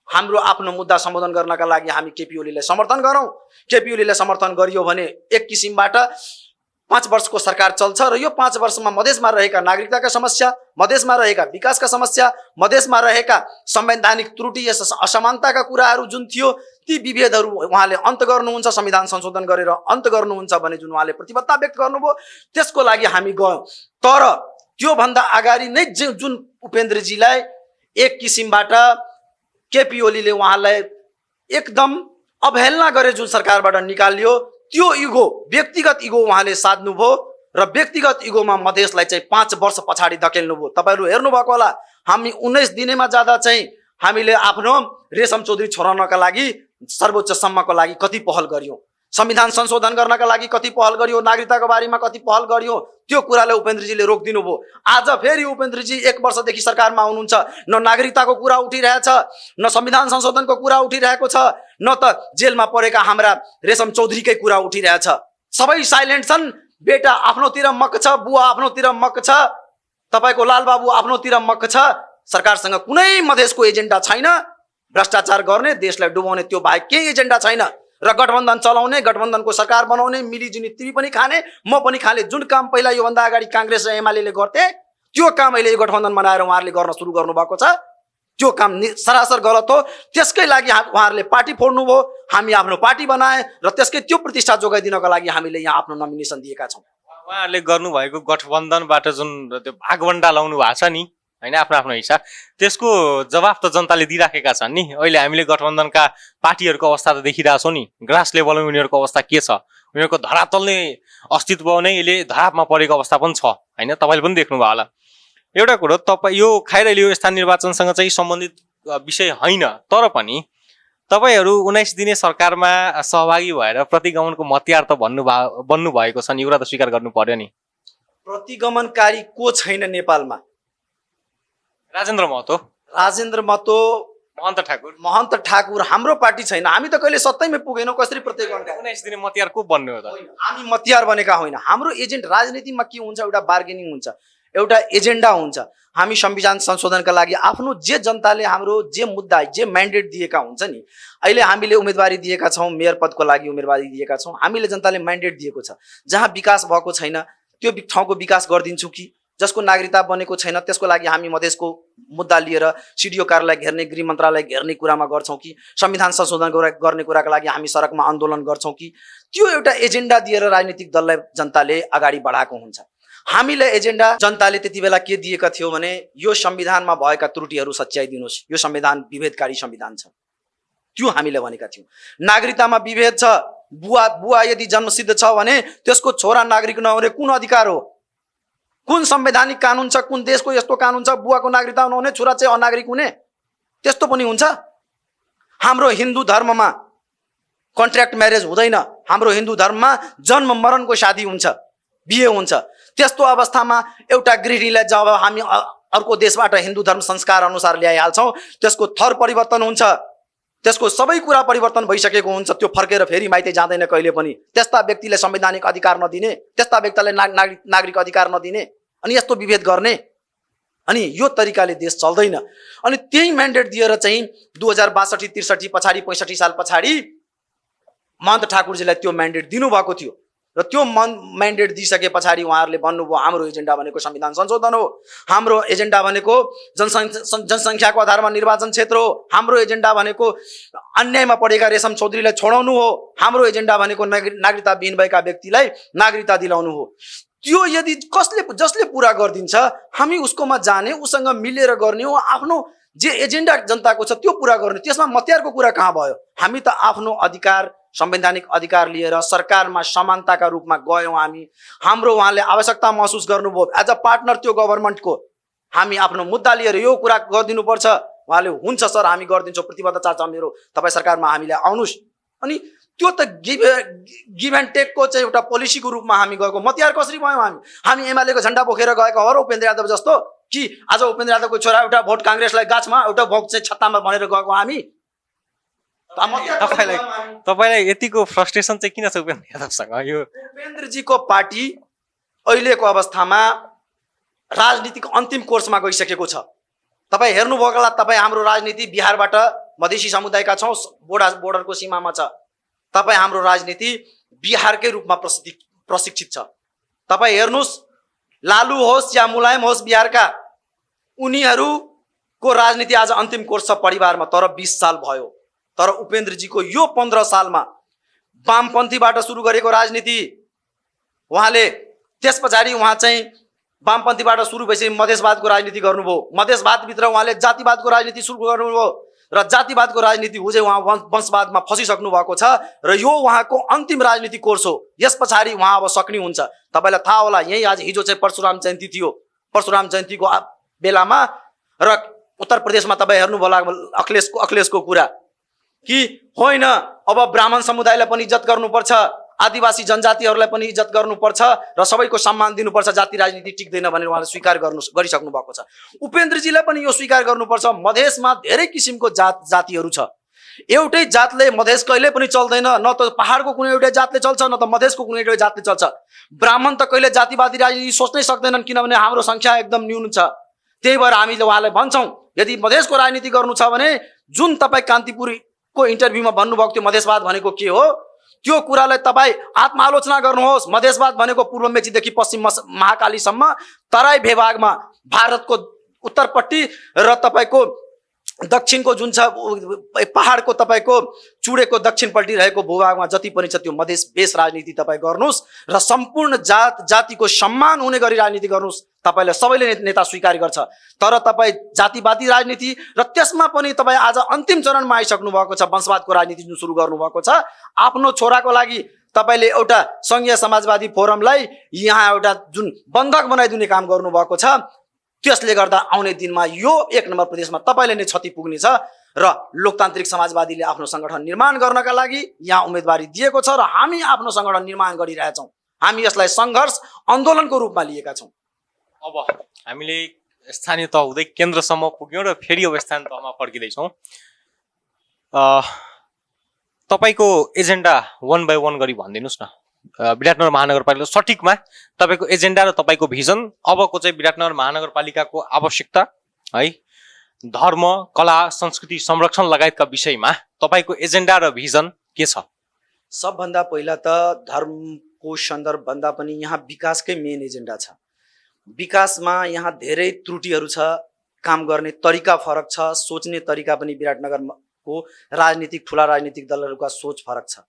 हाम्रो आफ्नो मुद्दा सम्बोधन गर्नका लागि हामी केपी ओलीलाई समर्थन गरौँ। केपी ओलीलाई समर्थन गरियो भने एक किसिमबाट 5 वर्षको सरकार चल्छ र यो 5 वर्षमा मधेसमा रहेका नागरिकताका समस्या, मधेसमा रहेका विकासका समस्या, मधेसमा रहेका संवैधानिक त्रुटि, असमानताका कुराहरू जुन थियो ती विभेदहरू उहाँले अन्त गर्नुहुन्छ, संविधान संशोधन गरेर अन्त गर्नुहुन्छ भने जुन उहाँले प्रतिबद्धता व्यक्त गर्नुभयो, त्यसको लागि हामी गयौँ। तर त्योभन्दा अगाडि नै जुन उपेन्द्रजीलाई एक किसिमबाट केपी ओलीले उहाँलाई एकदम अवहेलना गरे, जुन सरकारबाट निकालियो, त्यो इगो, व्यक्तिगत इगो उहाँले साध्नुभयो र व्यक्तिगत इगोमा मधेसलाई चाहिँ 5 वर्ष पछाडि धकेल्नुभयो। तपाईँहरू हेर्नुभएको होला, हामी 19 दिनेमा जाँदा चाहिँ हामीले आफ्नो रेशम चौधरी छोडाउनका लागि सर्वोच्चसम्मको लागि कति पहल गरियौँ, संविधान संशोधन गर्नका लागि कति पहल गरियो, नागरिकताको बारेमा कति पहल गरियो, त्यो कुरालाई उपेन्द्रजीले रोकिदिनु भयो। आज फेरि उपेन्द्रजी 1 वर्षदेखि सरकारमा हुनुहुन्छ, न नागरिकताको कुरा उठिरहेछ, न संविधान संशोधनको कुरा उठिरहेको छ, न त जेलमा परेका हाम्रा रेशम चौधरीकै कुरा उठिरहेछ। सबै साइलेन्ट छन्। बेटा आफ्नोतिर मक छ, बुवा आफ्नोतिर मक छ, तपाईँको लालबाबु आफ्नोतिर मक छ। सरकारसँग कुनै मधेसको एजेन्डा छैन, भ्रष्टाचार गर्ने, देशलाई डुबाउने, त्यो बाहेक केही एजेन्डा छैन। र गठबन्धन चलाउने, गठबन्धनको सरकार बनाउने, मिलिजुली तिमी पनि खाने म पनि खाने, जुन काम पहिला योभन्दा अगाडि काङ्ग्रेस र एमाले गर्थे त्यो काम अहिले गठबन्धन बनाएर उहाँहरूले गर्न सुरु गर्नुभएको छ। त्यो काम सरासर गलत हो। त्यसकै लागि उहाँहरूले पार्टी फोड्नुभयो, हामी आफ्नो पार्टी बनाए र त्यसकै त्यो प्रतिष्ठा जोगाइदिनको लागि हामीले यहाँ आफ्नो नोमिनेसन दिएका छौँ। उहाँहरूले गर्नुभएको गठबन्धनबाट जुन त्यो भागवण्डा लाउनु भएको छ नि होइन, आफ्नो आफ्नो हिसाब, त्यसको जवाफ त जनताले दिइराखेका छन् नि। अहिले हामीले गठबन्धनका पार्टीहरूको अवस्था त देखिरहेछौँ नि, ग्रास लेभलमा उनीहरूको अवस्था के छ, उनीहरूको धरातल नै अस्तित्व नै अहिले धरापमा परेको अवस्था पनि छ होइन, तपाईँले पनि देख्नुभयो होला। एउटा कुरो, तपाईँ यो खाइरहले यो स्थानीय निर्वाचनसँग चाहिँ सम्बन्धित विषय होइन, तर पनि तपाईँहरू 19 दिने सरकारमा सहभागी भएर प्रतिगमनको हतियार त बन्नु भएको छ नि, एउटा त स्वीकार गर्नु पर्यो नि। प्रतिगमनकारी को छैन नेपालमा? राजेन्द्र महतो, महन्त ठाकुर हाम्रो पार्टी छैन। हामी त कहिले सत्तैमा पुगेनौँ, कसरी प्रतिगमनकारी? 19 दिने मतियार को बन्नु हो त? हामी मतियार बनेका होइन। हाम्रो एजेन्ट राजनीतिमा के हुन्छ, एउटा बार्गेनिङ हुन्छ, एउटा एजेन्डा हुन्छ। हामी संविधान संशोधनका लागि आफ्नो जे जनताले हाम्रो जे मुद्दा, जे म्यान्डेट दिएका हुन्छ नि, अहिले हामीले उम्मेदवारी दिएका छौँ, मेयर पदको लागि उम्मेदवारी दिएका छौँ। हामीले जनताले म्यान्डेट दिएको छ, जहाँ विकास भएको छैन त्यो ठाउँको विकास गरिदिन्छौँ कि, जसको नागरिकता बनेको छैन त्यसको लागि हामी मधेसको मुद्दा लिएर सिडिओ कार्यालय घेर्ने, गृह मन्त्रालय घेर्ने कुरामा गर्छौँ कि, संविधान संशोधन गर्ने कुराका लागि हामी सडकमा आन्दोलन गर्छौँ कि, त्यो एउटा एजेन्डा दिएर राजनीतिक दललाई जनताले अगाडि बढाएको हुन्छ। हामीले एजेन्डा जनताले त्यति बेला के दिएका थियो भने यो संविधानमा भएका त्रुटिहरू सच्याइदिनुहोस्, यो संविधान विभेदकारी संविधान छ, त्यो हामीले भनेका थियौँ। नागरिकतामा विभेद छ, बुवा यदि जन्मसिद्ध छ भने त्यसको छोरा नागरिक नहुने कुन अधिकार हो? कुन संवैधानिक कानुन छ? कुन देशको यस्तो कानुन छ बुवाको नागरिकता नहुने, छोरा चाहिँ अनागरिक हुने? त्यस्तो पनि हुन्छ? हाम्रो हिन्दू धर्ममा कन्ट्र्याक्ट म्यारेज हुँदैन। हाम्रो हिन्दू धर्ममा जन्म मरणको शादी हुन्छ, बिहे हुन्छ। त्यस्तो अवस्थामा एउटा गृहिणीलाई जब हामी अर्को देशबाट हिन्दू धर्म संस्कार अनुसार ल्याइहाल्छौँ, त्यसको थर परिवर्तन हुन्छ, त्यसको सबै कुरा परिवर्तन भइसकेको हुन्छ। त्यो फर्केर फेरि माइती जाँदैन कहिले पनि। त्यस्ता व्यक्तिलाई संवैधानिक अधिकार नदिने, त्यस्ता व्यक्तिलाई नागरिक अधिकार नदिने, अनि यस्तो विभेद गर्ने, अनि यो तरिकाले देश चल्दैन। अनि त्यही म्यान्डेट दिएर चाहिँ 2062-63 पछाडि 65 साल पछाडि महन्त ठाकुरजीलाई त्यो म्यान्डेट दिनुभएको थियो। र त्यो म्यान्डेट दिइसके पछाडि उहाँहरूले भन्नुभयो हाम्रो एजेन्डा भनेको संविधान संशोधन हो, हाम्रो एजेन्डा भनेको जनसङ्ख्याको आधारमा निर्वाचन क्षेत्र हो, हाम्रो एजेन्डा भनेको अन्यायमा पढेका रेशम चौधरीलाई छोडाउनु हो, हाम्रो एजेन्डा भनेको नागरिकता विहीन भएका व्यक्तिलाई नागरिकता दिलाउनु हो। त्यो यदि जसले पुरा गरिदिन्छ हामी उसकोमा जाने, उसँग मिलेर गर्ने हो, आफ्नो जे एजेन्डा जनताको छ त्यो पुरा गर्ने। त्यसमा मत्यारको कुरा कहाँ भयो? हामी त आफ्नो अधिकार, संवैधानिक अधिकार लिएर सरकारमा समानताका रूपमा गयौँ। हाम्रो उहाँले आवश्यकता महसुस गर्नुभयो एज अ पार्टनर त्यो गभर्मेन्टको। हामी आफ्नो मुद्दा लिएर यो कुरा गरिदिनुपर्छ। उहाँले हुन्छ सर हामी गरिदिन्छौँ, प्रतिबद्धता छ मेरो, तपाईँ सरकारमा हामीले आउनुहोस्। अनि त्यो त गिभ एन्ड टेकको चाहिँ एउटा पोलिसीको रूपमा हामी गएको। मत्यार कसरी भयौँ? हामी एमालेको झन्डा बोकेर गएको हो र उपेन्द्र यादव जस्तो, कि आज उपेन्द्र यादवको छोरा एउटा भोट काङ्ग्रेसलाई गाछमा, एउटा भोट चाहिँ छत्तामा भनेर गएको हामी? तपाईलाई यतिको फ्रस्ट्रेसन चाहिँ किन छ उपेन्द्र यादवसँग? यो उपेन्द्रजीको पार्टी अहिलेको अवस्थामा राजनीतिको अन्तिम कोर्समा गइसकेको छ। तपाईँ हेर्नुभयो होला, तपाईँ हाम्रो राजनीति बिहारबाट मधेसी समुदायका छौँ, बोर्डरको सीमामा छ। तपाईँ हाम्रो राजनीति बिहारकै रूपमा प्रशिक्षित छ। तपाईँ हेर्नुहोस्, लालू होस् या मुलायम होस् बिहारका, उनीहरूको राजनीति आज अन्तिम कोर्स छ परिवारमा। तर 20 साल भयो। तर उपेन्द्रजीको यो 15 सालमा वामपन्थीबाट सुरु गरेको राजनीति, उहाँले त्यस पछाडि उहाँ चाहिँ वामपन्थीबाट सुरु भएपछि मधेसवादको राजनीति गर्नुभयो। मधेसवादभित्र उहाँले जातिवादको राजनीति सुरु गर्नुभयो र जातिवादको राजनीति हुँदै उहाँ वंशवादमा फसिसक्नु भएको छ र यो उहाँको अन्तिम राजनीतिक कोर्स हो। यस पछाडि उहाँ अब सक्ने हुन्छ। तपाईँलाई थाहा होला, यही आज हिजो चाहिँ परशुराम जयन्ती थियो। परशुराम जयन्तीको बेलामा र उत्तर प्रदेशमा तपाईँ हेर्नुभयो होला अखिलेशको कुरा कि होइन अब ब्राह्मण समुदायलाई पनि इज्जत गर्नुपर्छ, आदिवासी जनजातिहरूलाई पनि इज्जत गर्नुपर्छ र सबैको सम्मान दिनुपर्छ, जाति राजनीति टिक्दैन भनेर उहाँले स्वीकार गरिसक्नु भएको छ। उपेन्द्रजीलाई पनि यो स्वीकार गर्नुपर्छ। मधेसमा धेरै किसिमको जातिहरू छ। एउटै जातले मधेस कहिले पनि चल्दैन। न त पहाडको कुनै एउटै जातले चल्छ, न त मधेसको कुनै एउटै जातले चल्छ। ब्राह्मण त कहिले जातिवादी राजनीति सोच्नै सक्दैनन्, किनभने हाम्रो सङ्ख्या एकदम न्यून छ। त्यही भएर हामीले उहाँलाई भन्छौँ, यदि मधेसको राजनीति गर्नु छ भने जुन तपाईँ कान्तिपुरको इन्टरभ्यूमा भन्नुभएको थियो मधेसवाद भनेको के हो, त्यो कुरालाई तपाईँ आत्मालोचना गर्नुहोस्। मधेसवाद भनेको पूर्व मेचीदेखि पश्चिम महाकालीसम्म तराई भेगमा भारतको उत्तरपट्टि र तपाईँको दक्षिणको जुन छ पहाडको तपाईँको चुडेको दक्षिणपट्टि रहेको भूभागमा जति पनि छ त्यो मधेस बेस राजनीति तपाईँ गर्नुहोस् र सम्पूर्ण जातिको सम्मान हुने गरी राजनीति गर्नुहोस्। तपाईँले सबैले नेता स्वीकार गर्छ। तर तपाईँ जातिवादी राजनीति र त्यसमा पनि तपाईँ आज अन्तिम चरणमा आइसक्नु भएको छ। वंशवादको राजनीति जुन सुरु गर्नुभएको छ, आफ्नो छोराको लागि तपाईँले एउटा सङ्घीय समाजवादी फोरमलाई यहाँ एउटा जुन बन्धक बनाइदिने काम गर्नुभएको छ। त्यसले गर्दा आउने दिनमा यो 1 नम्बर प्रदेशमा तपाईँले नै क्षति पुग्नेछ र लोकतान्त्रिक समाजवादीले आफ्नो सङ्गठन निर्माण गर्नका लागि यहाँ उम्मेदवारी दिएको छ र हामी आफ्नो सङ्गठन निर्माण गरिरहेछौँ। हामी यसलाई सङ्घर्ष आन्दोलनको रूपमा लिएका छौँ। अब हामीले स्थानीय तह हुँदै केन्द्रसम्म पुग्यौँ र फेरि अब स्थानीय तहमा फर्किँदैछौँ। तपाईँको एजेन्डा 1 बाई 1 गरी भनिदिनुहोस् न। विराटनगर महानगरपालिका सठिकमा तपाईँको एजेन्डा र तपाईँको भिजन, अबको चाहिँ विराटनगर महानगरपालिकाको आवश्यकता है, धर्म, कला, संस्कृति संरक्षण लगायतका विषयमा तपाईँको एजेन्डा र भिजन के छ? सबभन्दा पहिला त धर्मको सन्दर्भभन्दा पनि यहाँ विकासकै मेन एजेन्डा छ। विकासमा यहाँ धेरै त्रुटिहरू छ, काम गर्ने तरिका फरक छ, सोच्ने तरिका पनि विराटनगरको राजनीतिक ठुला राजनीतिक दलहरूका सोच फरक छ।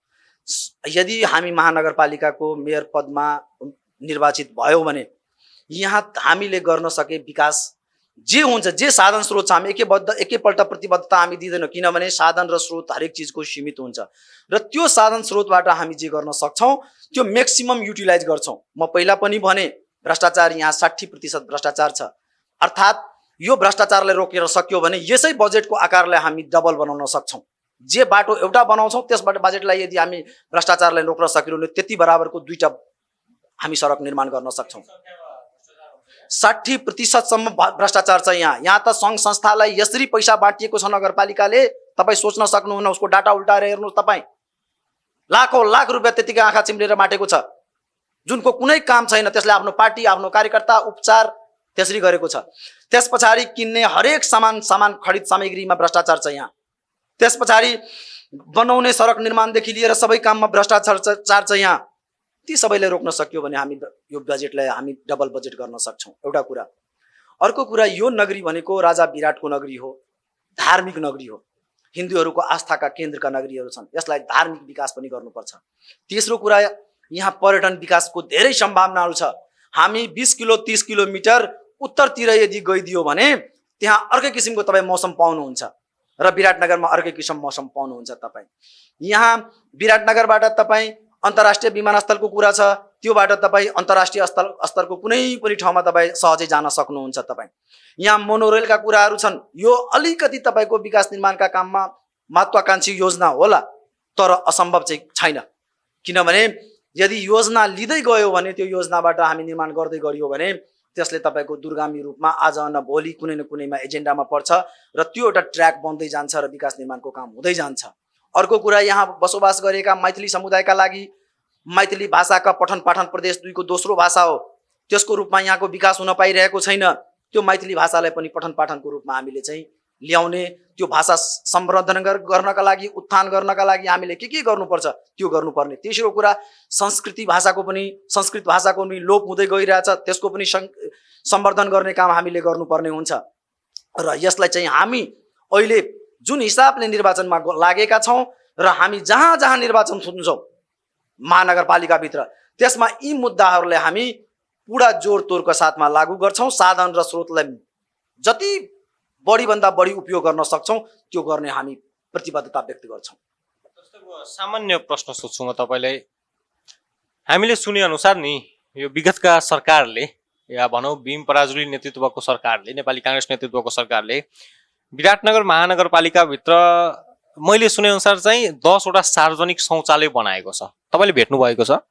यदि हामी महानगरपालिकाको मेयर पदमा निर्वाचित भयौँ भने यहाँ हामीले गर्न सके विकास जे हुन्छ, जे साधन स्रोत छ, हामी एकैपल्ट प्रतिबद्धता हामी दिँदैनौँ, किनभने साधन र स्रोत हरेक चिजको सीमित हुन्छ र त्यो साधन स्रोतबाट हामी जे गर्न सक्छौँ त्यो म्याक्सिमम युटिलाइज गर्छौँ। म पहिला पनि भने भ्रष्टाचार यहाँ 60% भ्रष्टाचार छ, अर्थात् यो भ्रष्टाचारलाई रोकेर सक्यो भने यसै बजेटको आकारलाई हामी डबल बनाउन सक्छौँ। जे बाटो एउटा बनाउँछौँ त्यसबाट बजेटलाई यदि हामी भ्रष्टाचारलाई रोक्न सक्यौँ भने त्यति बराबरको 2टा हामी सडक निर्माण गर्न सक्छौँ। 60% भ्रष्टाचार छ यहाँ। यहाँ त सङ्घ संस्थालाई यसरी पैसा बाँटिएको छ नगरपालिकाले, तपाईँ सोच्न सक्नुहुन्न। उसको डाटा उल्टाएर हेर्नुहोस् तपाईँ, लाखौँ लाख रुपियाँ त्यतिकै आँखा चिम्लेर बाँटेको छ, जुनको कुनै काम छैन। त्यसले आफ्नो पार्टी, आफ्नो कार्यकर्ता, उपचार त्यसरी गरेको छ। त्यस पछाडि किन्ने हरेक सामान खरिद सामग्रीमा भ्रष्टाचार छ यहाँ। त्यस पछाडि बनाउने सडक निर्माणदेखि लिएर सबै काममा भ्रष्टाचार छ यहाँ। ती सबैले रोक्न सक्यो भने हामी यो बजेटलाई हामी डबल बजेट गर्न सक्छौँ, एउटा कुरा। अर्को कुरा, यो नगरी भनेको राजा विराटको नगरी हो, धार्मिक नगरी हो, हिन्दूहरूको आस्थाका केन्द्रका नगरीहरू छन्। यसलाई धार्मिक विकास पनि गर्नुपर्छ। तेस्रो कुरा, यहाँ पर्यटन विकासको धेरै सम्भावनाहरू छ। हामी 20 किलो 30 किलोमिटर उत्तरतिर यदि गइदियो भने त्यहाँ अर्कै किसिमको तपाईँ मौसम पाउनुहुन्छ र विराटनगरमा अर्कै किसिम मौसम पाउनुहुन्छ तपाईँ। यहाँ विराटनगरबाट तपाईँ अन्तर्राष्ट्रिय विमानस्थलको कुरा छ, त्योबाट तपाईँ अन्तर्राष्ट्रिय स्तरको कुनै पनि ठाउँमा तपाईँ सहजै जान सक्नुहुन्छ। तपाईँ यहाँ मोनोरेलका कुराहरू छन्। यो अलिकति तपाईँको विकास निर्माणका काममा महत्त्वाकांक्षी योजना होला, तर असम्भव चाहिँ छैन। किनभने यदि योजना लिँदै गयो भने त्यो योजनाबाट हामी निर्माण गर्दै गऱ्यो भने त्यसले तपाईँको दूरगामी रूपमा आज न भोलि कुनै न कुनैमा एजेन्डामा पर्छ र त्यो एउटा ट्र्याक बन्दै जान्छ र विकास निर्माणको काम हुँदै जान्छ। अर्को कुरा, यहाँ बसोबास गरेका मैथिली समुदायका लागि मैथिली भाषाका पठन पाठन प्रदेश 2 को दोस्रो भाषा हो, त्यसको रूपमा यहाँको विकास हुन पाइरहेको छैन। त्यो मैथिली भाषालाई पनि पठन पाठनको रूपमा हामीले चाहिँ ल्याउने, त्यो भाषा सम्वर्धन गर्नका लागि, उत्थान गर्नका लागि हामीले के गर्नुपर्छ त्यो गर्नुपर्ने। तेस्रो कुरा, संस्कृत भाषाको पनि लोप हुँदै गइरहेछ, त्यसको पनि सम्वर्धन गर्ने काम हामीले गर्नुपर्ने हुन्छ। र यसलाई चाहिँ हामी अहिले जुन हिसाबले निर्वाचनमा लागेका छौँ र हामी जहाँ जहाँ निर्वाचन सुन्छौँ महानगरपालिकाभित्र, त्यसमा यी मुद्दाहरूलाई हामी पुरा जोडतोडको साथमा लागू गर्छौँ। साधन र स्रोतलाई जति बढीभन्दा बढी उपयोग गर्न सक्छौँ त्यो गर्ने हामी प्रतिबद्धता व्यक्त गर्छौँ। सामान्य प्रश्न सोध्छु म तपाईँलाई। हामीले सुने अनुसार नि यो विगतका सरकारले या भनौँ भीम पराजुली नेतृत्वको सरकारले, नेपाली काङ्ग्रेस नेतृत्वको सरकारले विराटनगर महानगरपालिकाभित्र मैले सुने अनुसार चाहिँ 10 वटा सार्वजनिक शौचालय बनाएको छ। तपाईँले भेट्नु भएको छ?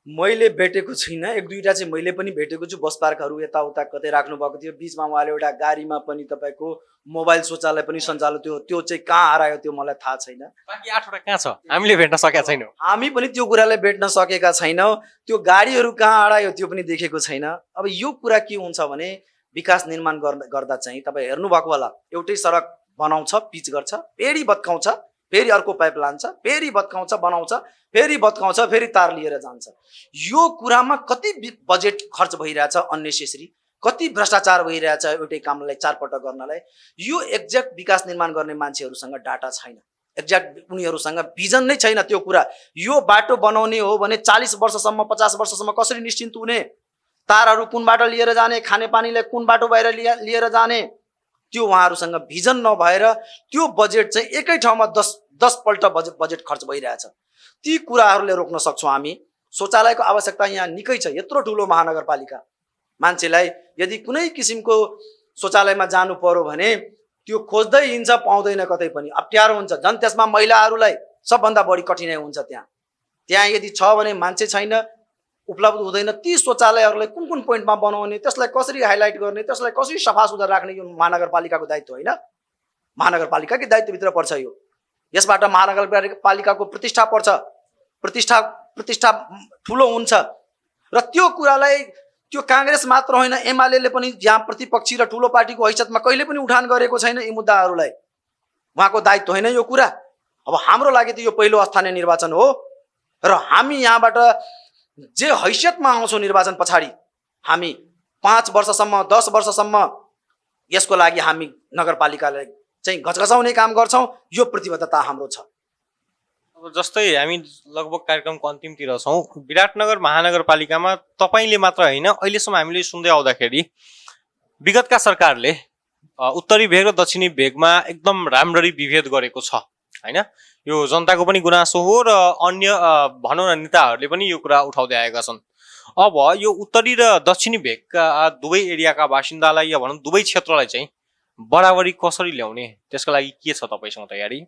मैले भेटेको छुइनँ, 1-2टा चाहिँ मैले पनि भेटेको छु। बस पार्कहरू यताउता कतै राख्नु भएको थियो। बिचमा उहाँले एउटा गाडीमा पनि तपाईँको मोबाइल शौचालय पनि सञ्चालन थियो, त्यो चाहिँ कहाँ हरायो त्यो मलाई थाहा छैन। बाँकी 8 वटा कहाँ छ हामीले भेट्न सकेका छैनौँ। हामी पनि त्यो कुरालाई भेट्न सकेका छैनौँ। त्यो गाडीहरू कहाँ हरायो त्यो पनि देखेको छैन। अब यो कुरा के हुन्छ भने विकास निर्माण गर्दा चाहिँ तपाईँ हेर्नुभएको होला, एउटै सडक बनाउँछ, पिच गर्छ, फेरि भत्काउँछ, फेरि अर्को पाइप लान्छ, फेरि भत्काउँछ, बनाउँछ, फेरि भत्काउँछ, फेरि तार लिएर जान्छ। यो कुरामा कति बजेट खर्च भइरहेछ अननेसेसरी, कति भ्रष्टाचार भइरहेछ एउटै कामलाई 4 पटक गर्नलाई। यो एक्ज्याक्ट विकास निर्माण गर्ने मान्छेहरूसँग डाटा छैन, एक्ज्याक्ट उनीहरूसँग भिजन नै छैन त्यो कुरा। यो बाटो बनाउने हो भने 40 वर्षसम्म 50 वर्षसम्म कसरी निश्चिन्त हुने, तारहरू कुनबाट लिएर जाने, खानेपानीलाई कुन बाटो बाहिर लिएर जाने, त्यो उहाँहरूसँग भिजन नभएर त्यो बजेट चाहिँ एकै ठाउँमा 10 पल्ट बजेट खर्च भइरहेछ। ती कुराहरूले रोक्न सक्छौँ हामी। शौचालयको आवश्यकता यहाँ निकै छ। यत्रो ठुलो महानगरपालिका, मान्छेलाई यदि कुनै किसिमको शौचालयमा जानु पर्यो भने त्यो खोज्दै हिँड्छ, पाउँदैन, कतै पनि अप्ठ्यारो हुन्छ। झन् त्यसमा महिलाहरूलाई सबभन्दा बढी कठिनाइ हुन्छ। त्यहाँ यदि छ भने मान्छे छैन, उपलब्ध हुँदैन। ती शौचालयहरूलाई कुन पोइन्टमा बनाउने, त्यसलाई कसरी हाइलाइट गर्ने, त्यसलाई कसरी सफा सुग्घर राख्ने, यो महानगरपालिकाको दायित्व होइन, महानगरपालिकाकै दायित्वभित्र पर्छ यो। यसबाट महानगरपालिकाको प्रतिष्ठा पर्छ, प्रतिष्ठा ठुलो हुन्छ। र त्यो कुरालाई त्यो काङ्ग्रेस मात्र होइन, एमाले पनि यहाँ प्रतिपक्षी र ठुलो पार्टीको हैसियतमा कहिले पनि उठान गरेको छैन यी मुद्दाहरूलाई। उहाँको दायित्व होइन यो कुरा। अब हाम्रो लागि त यो पहिलो स्थानीय निर्वाचन हो र हामी यहाँबाट जे हैसियतमा आउँछौँ निर्वाचन पछाडि हामी 5 वर्षसम्म 10 वर्षसम्म यसको लागि हामी नगरपालिकालाई चाहिँ घचघचाउने काम गर्छौँ। यो प्रतिबद्धता हाम्रो छ। अब जस्तै हामी लगभग कार्यक्रमको अन्तिमतिर छौँ। विराटनगर महानगरपालिकामा तपाईँले मात्र होइन, अहिलेसम्म हामीले सुन्दै आउँदाखेरि विगतका सरकारले उत्तरी भेग र दक्षिणी भेगमा एकदम राम्ररी विभेद गरेको छ होइन। यो जनताको पनि गुनासो हो र अन्य भनौँ न नेताहरूले पनि यो कुरा उठाउँदै आएका छन्। अब यो उत्तरी र दक्षिणी भेगका दुवै एरियाका बासिन्दालाई या भनौँ दुवै क्षेत्रलाई चाहिँ बराबरी कसरी ल्याउने, त्यसको लागि के छ तपाईँसँग तयारी?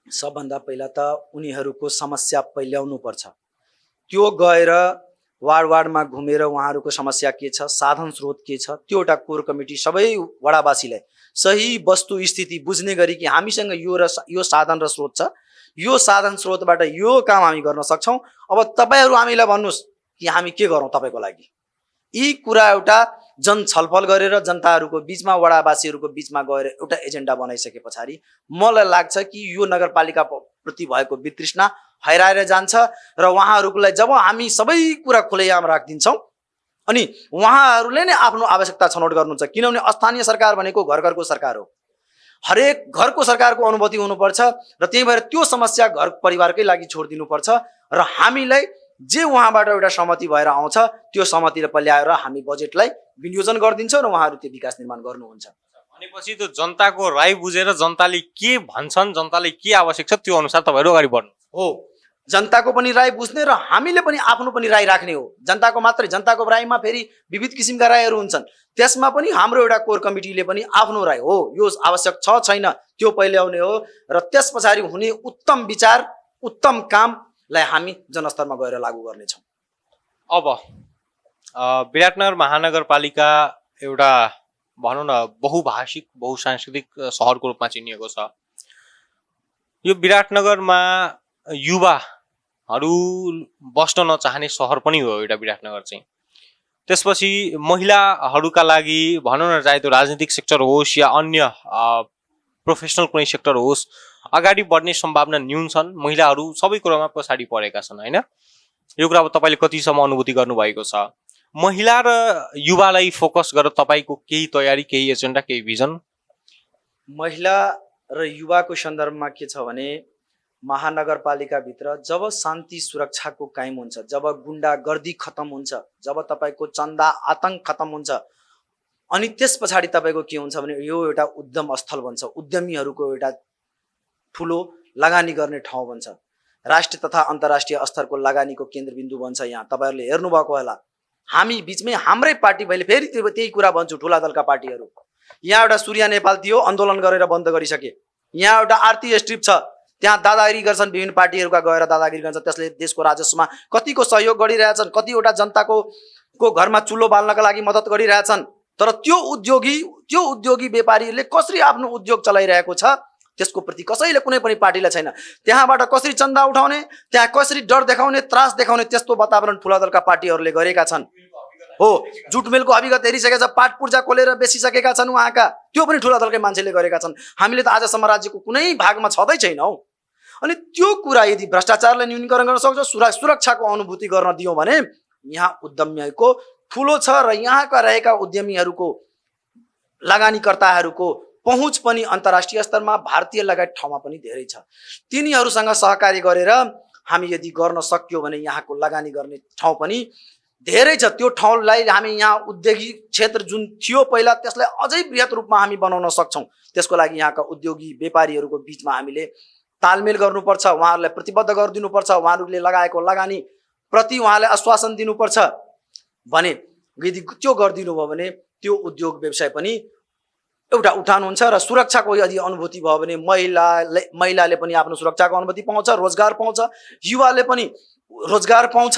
सबभन्दा पहिला त उनीहरूको समस्या पहिल्याउनु पर्छ। त्यो गएर वार्डमा घुमेर उहाँहरूको समस्या के छ, साधन स्रोत के छ, त्यो एउटा कोर कमिटी सबै वडावासीलाई सही वस्तु स्थिति बुझ्ने गरी कि हामीसँग यो साधन र स्रोत छ, यो साधन स्रोतबाट यो काम हामी गर्न सक्छौँ, अब तपाईँहरू हामीलाई भन्नुहोस् कि हामी के गरौँ तपाईँको लागि। यी कुरा एउटा जन छलफल गरेर जनताहरूको बिचमा वडावासीहरूको बिचमा गएर एउटा एजेन्डा बनाइसके पछाडि मलाई लाग्छ कि यो नगरपालिका प्रति भएको वितृष्णा हराएर जान्छ र उहाँहरूलाई जब हामी सबै कुरा खुलेआम राखिदिन्छौँ अनि उहाँहरूले नै आफ्नो आवश्यकता छनौट गर्नुहुन्छ। किनभने स्थानीय सरकार भनेको घर घरको सरकार हो, हरेक घरको सरकारको अनुभूति हुनुपर्छ र त्यही भएर त्यो समस्या घर परिवारकै लागि छोडिदिनुपर्छ र हामीलाई जे उहाँबाट एउटा सहमति भएर आउँछ त्यो सहमतिले ल्याएर हामी बजेटलाई विनियोजन गरिदिन्छौँ र उहाँहरू त्यो विकास निर्माण गर्नुहुन्छ। भनेपछि त्यो जनताको राय बुझेर जनताले के भन्छन्, जनताले के आवश्यक छ त्यो अनुसार तपाईँहरू अगाडि बढ्नु हो। जनताको पनि राय बुझ्ने र हामीले पनि आफ्नो पनि राय राख्ने हो। जनताको मात्रै, जनताको रायमा फेरि विविध किसिमका रायहरू हुन्छन्, त्यसमा पनि हाम्रो एउटा कोर कमिटीले पनि आफ्नो राय हो, यो आवश्यक छ छैन त्यो पहिल्याउने हो र त्यस पछाडि हुने उत्तम विचार उत्तम कामलाई हामी जनस्तरमा गएर लागू गर्नेछौँ। अब विराटनगर महानगरपालिका एउटा भनौँ न बहुभाषिक बहुसांस्कृतिक सहरको रूपमा चिनिएको छ। यो विराटनगरमा युवाहरू बस्न नचाहने सहर पनि हो एउटा विराटनगर चाहिँ। त्यसपछि महिलाहरूका लागि भनौँ न चाहे त्यो राजनीतिक सेक्टर होस् या अन्य प्रोफेसनल कुनै सेक्टर होस्, अगाडि बढ्ने सम्भावना न्यून छन्। महिलाहरू सबै कुरामा पछाडि परेका छन् होइन। यो कुरा अब तपाईँले कतिसम्म अनुभूति गर्नुभएको छ? महिला र युवालाई फोकस गरेर तपाईँको केही तयारी, केही एजेन्डा, केही भिजन? महिला र युवाको सन्दर्भमा के छ भने महानगरपालिकाभित्र जब शान्ति सुरक्षाको कायम हुन्छ, जब गुन्डागर्दी खत्तम हुन्छ, जब तपाईँको चन्दा आतंक खत्तम हुन्छ अनि त्यस पछाडि तपाईँको के हुन्छ भने यो एउटा उद्यम स्थल बन्छ, उद्यमीहरूको एउटा ठुलो लगानी गर्ने ठाउँ बन्छ, राष्ट्रिय तथा अन्तर्राष्ट्रिय स्तरको लगानीको केन्द्रबिन्दु बन्छ। यहाँ तपाईँहरूले हेर्नुभएको होला, हामी बिचमै हाम्रै पार्टी, मैले फेरि त्यही कुरा भन्छु, ठुला दलका पार्टीहरू, यहाँ एउटा सूर्य नेपाल थियो आन्दोलन गरेर बन्द गरिसके, यहाँ एउटा आरती स्ट्रिप छ त्यहाँ दादागिरी गर्छन्, विभिन्न पार्टीहरूका गएर दादागिरी गर्छन्, त्यसले देशको राजस्वमा कतिको सहयोग गरिरहेछन्, कतिवटा जनताको घरमा चुल्हो बाल्नका लागि मद्दत गरिरहेछन्। तर त्यो उद्योगी व्यापारीहरूले कसरी आफ्नो उद्योग चलाइरहेको छ त्यसको प्रति कसैले कुनै पनि पार्टीलाई छैन। त्यहाँबाट कसरी चन्दा उठाउने, त्यहाँ कसरी डर देखाउने, त्रास देखाउने, त्यस्तो वातावरण ठुला दलका पार्टीहरूले गरेका छन्। हो, जुटमेलको अभिगत हेरिसकेका छ, पाट पूर्जा खोलेर बेचिसकेका छन् उहाँका, त्यो पनि ठुला दलकै मान्छेले गरेका छन्। हामीले त आजसम्म राज्यको कुनै भागमा छँदै छैनौँ। अनि त्यो कुरा यदि भ्रष्टाचारलाई न्यूनीकरण गर्न सक्छ, सुरक्षाको अनुभूति गर्न दियौँ भने यहाँ उद्यमीको ठुलो छ र यहाँका रहेका उद्यमीहरूको लगानीकर्ताहरूको पहुँच पनि अन्तर्राष्ट्रिय स्तरमा भारतीय लगायत ठाउँमा पनि धेरै छ। तिनीहरूसँग सहकारी गरेर हामी यदि गर्न सक्यौँ भने यहाँको लगानी गर्ने ठाउँ पनि धेरै छ। त्यो ठाउँलाई हामी यहाँ उद्योगी क्षेत्र जुन थियो पहिला त्यसलाई अझै बृहत रूपमा हामी बनाउन सक्छौँ। त्यसको लागि यहाँका उद्योगी व्यापारीहरूको बिचमा हामीले तालमेल गर्नुपर्छ, उहाँहरूलाई प्रतिबद्ध गरिदिनुपर्छ, उहाँहरूले लगाएको लगानी प्रति उहाँले आश्वासन दिनुपर्छ भने यदि त्यो गरिदिनु भयो भने त्यो उद्योग व्यवसाय पनि एउटा उठान हुन्छ र सुरक्षाको यदि अनुभूति भयो भने महिलाले पनि आफ्नो सुरक्षाको अनुभूति पाउँछ, रोजगार पाउँछ, युवाले पनि रोजगार पाउँछ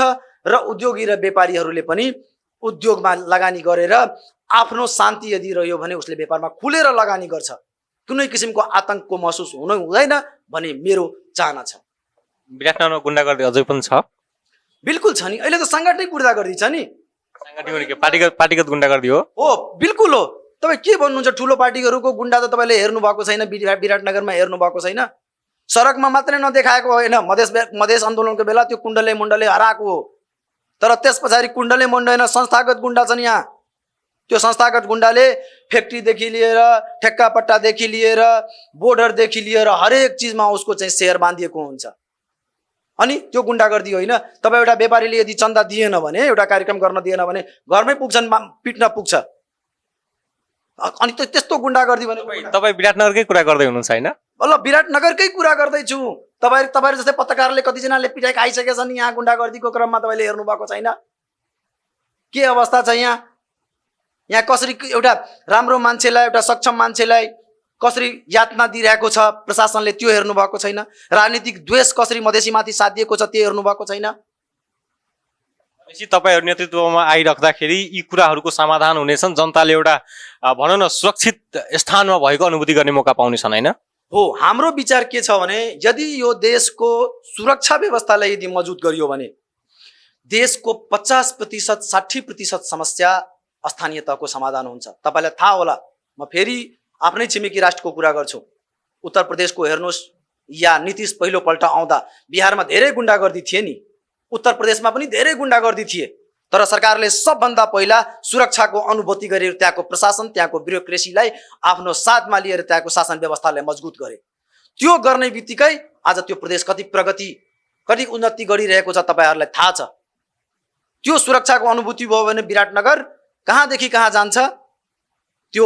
र उद्योगी र व्यापारीहरूले पनि उद्योगमा लगानी गरेर आफ्नो शान्ति यदि रह्यो भने उसले व्यापारमा खुलेर लगानी गर्छ, कुनै किसिमको आतंकको महसुस हुँदैन भन्ने मेरो चाहना छ। विराटनगरमा गुन्डागर्दी अझै पनि छ? बिल्कुल छ नि, अहिले त साङ्गठनिक गुन्डागर्दी छ नि। पार्टीगत गुन्डागर्दी हो? बिल्कुल हो। तपाईँ के भन्नुहुन्छ, ठुलो पार्टीहरूको गुन्डा त तपाईँले हेर्नु भएको छैन, विराटनगरमा हेर्नु भएको छैन। सडकमा मात्रै नदेखाएको होइन, मधेस आन्दोलनको बेला त्यो कुण्डले मुण्डले हराएको हो, तर त्यस पछाडि कुण्डले मुण्ड होइन संस्थागत गुन्डा छन् यहाँ। त्यो संस्थागत गुण्डाले फ्याक्ट्रीदेखि लिएर ठेक्कापट्टादेखि लिएर बोर्डरदेखि लिएर हरेक चिजमा उसको चाहिँ सेयर बाँधिएको हुन्छ। अनि त्यो गुण्डागर्दी होइन। तपाईँ एउटा व्यापारीले यदि चन्दा दिएन भने, एउटा कार्यक्रम गर्न दिएन भने घरमै पुग्छन्, पिट्न पुग्छ। अनि त्यस्तो गुण्डागर्दी भने तपाईँ विराटनगरकै कुरा गर्दै हुनुहुन्छ होइन? ल विराटनगरकै कुरा गर्दैछु। तपाईँ जस्तै पत्रकारले कतिजनाले पिटाइ खाइसकेका छन् यहाँ गुण्डागर्दीको क्रममा। तपाईँले हेर्नु भएको छैन के अवस्था छ यहाँ? यहाँ कसरी एउटा राम्रो मान्छेलाई, एउटा सक्षम मान्छेलाई कसरी यातना दिइरहेको छ प्रशासनले, त्यो हेर्नु भएको छैन। राजनीतिक द्वेष कसरी मधेसीमाथि साधिएको छ त्यो हेर्नु भएको छैन। तपाईँहरू नेतृत्वमा आइराख्दाखेरि यी कुराहरूको समाधान हुनेछन्, जनताले एउटा भनौँ न सुरक्षित स्थानमा भएको अनुभूति गर्ने मौका पाउनेछन् होइन? हो, हाम्रो विचार के छ भने यदि यो देशको सुरक्षा व्यवस्थालाई यदि मजबुत गरियो भने देशको 50% 60% समस्या स्थानीय तहको समाधान हुन्छ। तपाईलाई थाहा होला, म फेरि आफ्नै छिमेकी राष्ट्रको कुरा गर्छु। उत्तर प्रदेशको हेर्नुहोस्, या नीतिश पहिलोपल्ट आउँदा बिहारमा धेरै गुण्डागर्दी थिए नि, उत्तर प्रदेशमा पनि धेरै गुण्डागर्दी थिए। तर सरकारले सबभन्दा पहिला सुरक्षाको अनुभूति गरेर त्यहाँको प्रशासन, त्यहाँको ब्युरोक्रेसीलाई आफ्नो साथमा लिएर त्यहाँको शासन व्यवस्थालाई मजबुत गरे। त्यो गर्ने बित्तिकै आज त्यो प्रदेश कति प्रगति, कति उन्नति गरिरहेको छ तपाईहरुलाई थाहा छ। त्यो सुरक्षाको अनुभूति भयो भने विराटनगर कहाँदेखि कहाँ जान्छ त्यो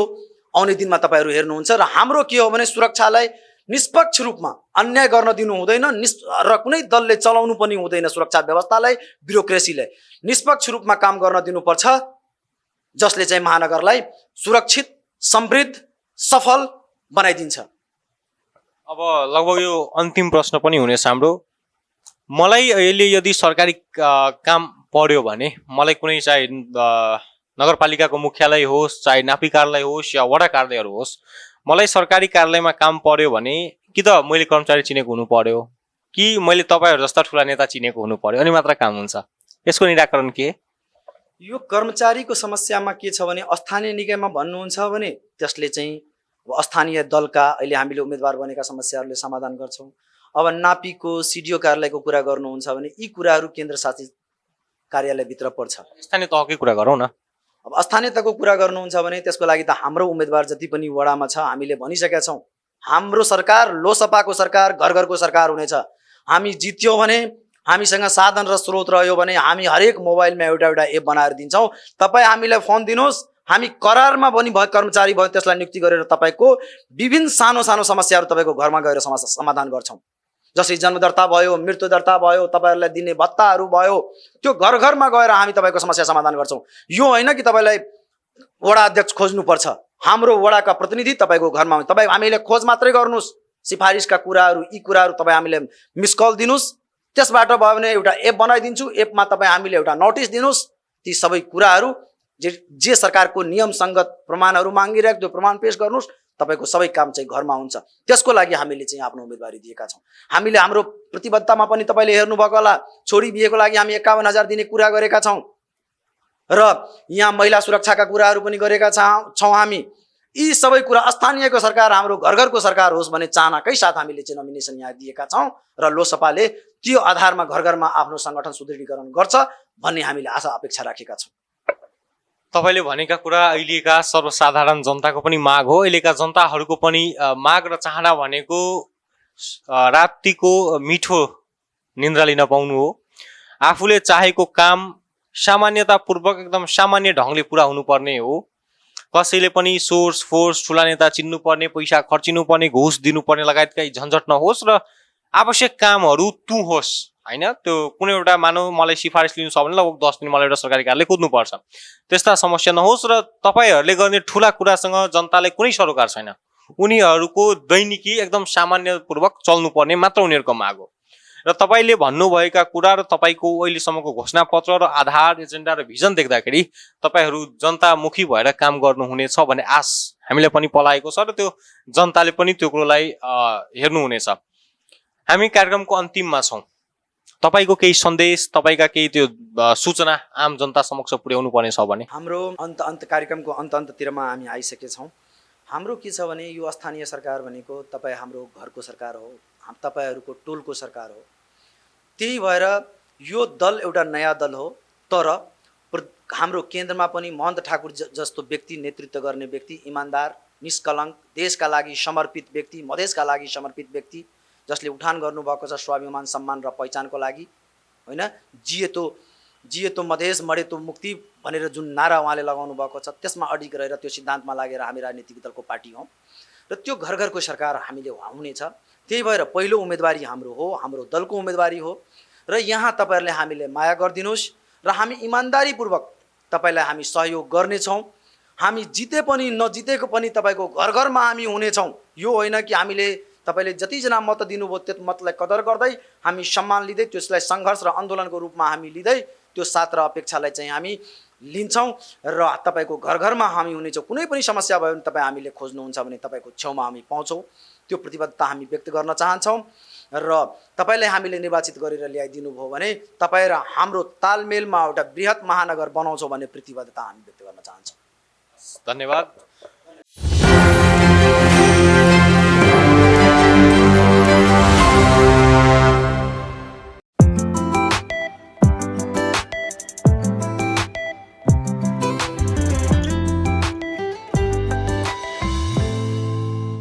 आउने दिनमा तपाईहरु हेर्नुहुन्छ। र हाम्रो के हो भने सुरक्षालाई निष्पक्ष रूपमा अन्याय गर्न दिनु हुँदैन र कुनै दलले चलाउनु पनि हुँदैन। सुरक्षा व्यवस्थालाई, ब्युरोक्रेसीलाई निष्पक्ष रूपमा काम गर्न दिनुपर्छ, जसले चाहिँ महानगरलाई सुरक्षित, समृद्ध, सफल बनाइदिन्छ। अब लगभग यो अन्तिम प्रश्न पनि हुनेछ हाम्रो। मलाई अहिले यदि सरकारी काम पर्यो भने मलाई कुनै चाहिँ नगरपालिकाको मुख्यालय होस्, चाहे नापी कार्यालय होस् या वडा कार्यालयहरू होस्, मलाई सरकारी कार्यालयमा काम पर्यो भने कि त मैले कर्मचारी चिनेको हुनु पर्यो, कि मैले तपाईहरु जस्ता ठुला नेता चिनेको हुनु पर्यो, अनि मात्र काम हुन्छ। यसको निराकरण के? यो कर्मचारीको समस्यामा के छ भने स्थानीय निकायमा भन्नुहुन्छ भने त्यसले चाहिँ स्थानीय दलका अहिले हामीले उम्मेदवार बनेका समस्याहरूले समाधान गर्छौं। अब नापीको सिडिओ कार्यालयको कुरा गर्नुहुन्छ भने यी कुराहरू केन्द्र शासित कार्यालयभित्र पर्छ। स्थानीय तहकै कुरा गरौँ न। अब स्थानीय तहको कुरा गर्नुहुन्छ भने त्यसको लागि त हाम्रो उम्मेदवार जति पनि वडामा छ हामीले भनिसकेका छौं, हाम्रो सरकार लोसपाको सरकार, घर घरको सरकार हुनेछ। हामी जित्यौं भने, हामीसँग साधन र स्रोत रह्यो भने हामी हरेक मोबाइलमा एउटा एउटा एप बनाएर दिन्छौं। तपाईँ हामीलाई फोन दिनुहोस्, हामी करारमा पनि भयो कर्मचारी भयो त्यसलाई नियुक्ति गरेर तपाईको विभिन्न सानो सानो समस्याहरू तपाईको घरमा गएर समाधान गर्छौं। जसरी जन्म दर्ता भयो, मृत्यु दर्ता भयो, तपाईहरुलाई दिने भत्ताहरू भयो, त्यो घर घरमा गएर हामी तपाईको समस्या समाधान गर्छौं। यो हैन कि तपाईलाई वडा अध्यक्ष खोज्नु पर्छ। हाम्रो वडाका प्रतिनिधि तपाईको घरमा, तपाई हामीले खोज मात्रै गर्नुस्, सिफारिसका कुराहरू यी कुराहरू तपाई हामीले मिस कल दिनुस्, त्यसबाट भयो भने एउटा एप बनाइदिन्छु, एपमा तपाई हामीले एउटा नोटिस दिनुस्। ती सबै कुराहरू जे सरकारको नियम संगत प्रमाणहरू मागिरहेको त्यो प्रमाण पेश गर्नुस्, तपाईको सबै काम चाहिँ घरमा हुन्छ। त्यसको लागि हामीले चाहिँ आफ्नो उम्मेदवारी दिएका छौं। हामीले हाम्रो प्रतिबद्धतामा पनि तपाईले हेर्नु भएको होला, छोरी बिहेको लागि हामी 51,000 दिने कुरा गरेका छौं र यहाँ महिला सुरक्षाका कुराहरू पनि गरेका छौं हामी। यी सबै कुरा स्थानीयको सरकार, हाम्रो घर घरको सरकार होस् भन्ने चाहनाकै साथ हामीले चाहिँ नोमिनेसन यहाँ दिएका छौं र लोकसभाले त्यो आधारमा घर घरमा आफ्नो संगठन सुदृढीकरण गर्छ भन्ने हामीले आशा अपेक्षा राखेका छौं। तपाईले भनेका कुरा अहिलेका सर्वसाधारण जनताको पनि माग हो। अहिलेका जनताहरूको पनि माग र चाहना भनेको रातिको मिठो निन्द्रा लिन पाउनु हो। आफूले चाहेको काम सामान्यतापूर्वक एकदम सामान्य ढंगले पूरा हुनुपर्ने हो। कसैले पनि सोर्स फोर्स ठुला नेता चिन्नु पर्ने, पैसा खर्चिनु पर्ने, घुस दिनुपर्ने लगायतका झन्झट नहोस् र आवश्यक कामहरू तु होस् हैन। त्यो कुनै एउटा मानव मलाई सिफारिस लिनु छ भने लगभग 10 दिन मलाई एउटा सरकारी कार्यालय कुद्नु पर्छ, त्यस्ता समस्या नहोस् र तपाईहरुले गर्ने ठुला कुरासँग जनतालाई कुनै सरोकार छैन। उनीहरुको दैनिकी एकदम सामान्यपूर्वक चल्नुपर्ने मात्र उनीहरुको माग हो। र तपाईले भन्नुभएका कुरा र तपाईको अहिलेसम्मको घोषणापत्र र आधार एजेन्डा र भिजन देख्दाखेरि तपाईहरु जनतामुखी भएर काम गर्नुहुनेछ भन्ने आश हामीले पनि पलाएको छ र त्यो जनताले पनि त्यो कुरोलाई हेर्नुहुनेछ। हामी कार्यक्रमको अन्तिममा छौं। तपाईको केही सन्देश, तपाईका केही त्यो सूचना आम जनता समक्ष पुर्याउनु पर्ने छ भने? हाम्रो कार्यक्रमको अन्ततिरमा हामी आइसके छौं। हाम्रो के छ भने यो स्थानीय सरकार भनेको तपाई हाम्रो घरको सरकार हो, तपाईहरुको टोलको सरकार हो। त्यही भएर यो दल एउटा नयाँ दल हो, तर हाम्रो केन्द्रमा पनि महन्त ठाकुर जस्तो व्यक्ति नेतृत्व गर्ने व्यक्ति, इमान्दार, निष्कलङ्क, देशका लागि समर्पित व्यक्ति, मधेसका लागि समर्पित व्यक्ति, जसले उठान गर्नुभएको छ स्वाभिमान, सम्मान र पहिचानको लागि, होइन। जिए तो मधेस, मरे तो मुक्ति भनेर जुन नारा उहाँले लगाउनु भएको छ, त्यसमा अडिग रहेर त्यो सिद्धान्तमा लागेर हामी राजनीतिक दलको पार्टी हौँ र त्यो घर घरको सरकार हामीले हुनेछ। त्यही भएर पहिलो उम्मेदवारी हाम्रो हो, हाम्रो दलको उम्मेदवारी हो र यहाँ तपाईँहरूले हामीले माया गरिदिनुहोस् र हामी इमान्दारीपूर्वक तपाईँलाई हामी सहयोग गर्नेछौँ। हामी जिते पनि नजितेको पनि तपाईँको घर घरमा हामी हुनेछौँ। यो होइन कि हामीले तपाईँले जतिजना मत दिनुभयो त्यो मतलाई कदर गर्दै हामी सम्मान लिँदै त्यसलाई सङ्घर्ष र आन्दोलनको रूपमा हामी लिँदै त्यो साथ र अपेक्षालाई चाहिँ हामी लिन्छौँ र तपाईँको घर घरमा हामी हुनेछौँ। कुनै पनि समस्या भयो भने तपाईँ हामीले खोज्नुहुन्छ भने तपाईँको छेउमा हामी पाउँछौँ। त्यो प्रतिबद्धता हामी व्यक्त गर्न चाहन्छौँ र तपाईँले हामीले निर्वाचित गरेर ल्याइदिनु भयो भने तपाईँ र हाम्रो तालमेलमा एउटा बृहत महानगर बनाउँछौँ भन्ने प्रतिबद्धता हामी व्यक्त गर्न चाहन्छौँ। धन्यवाद।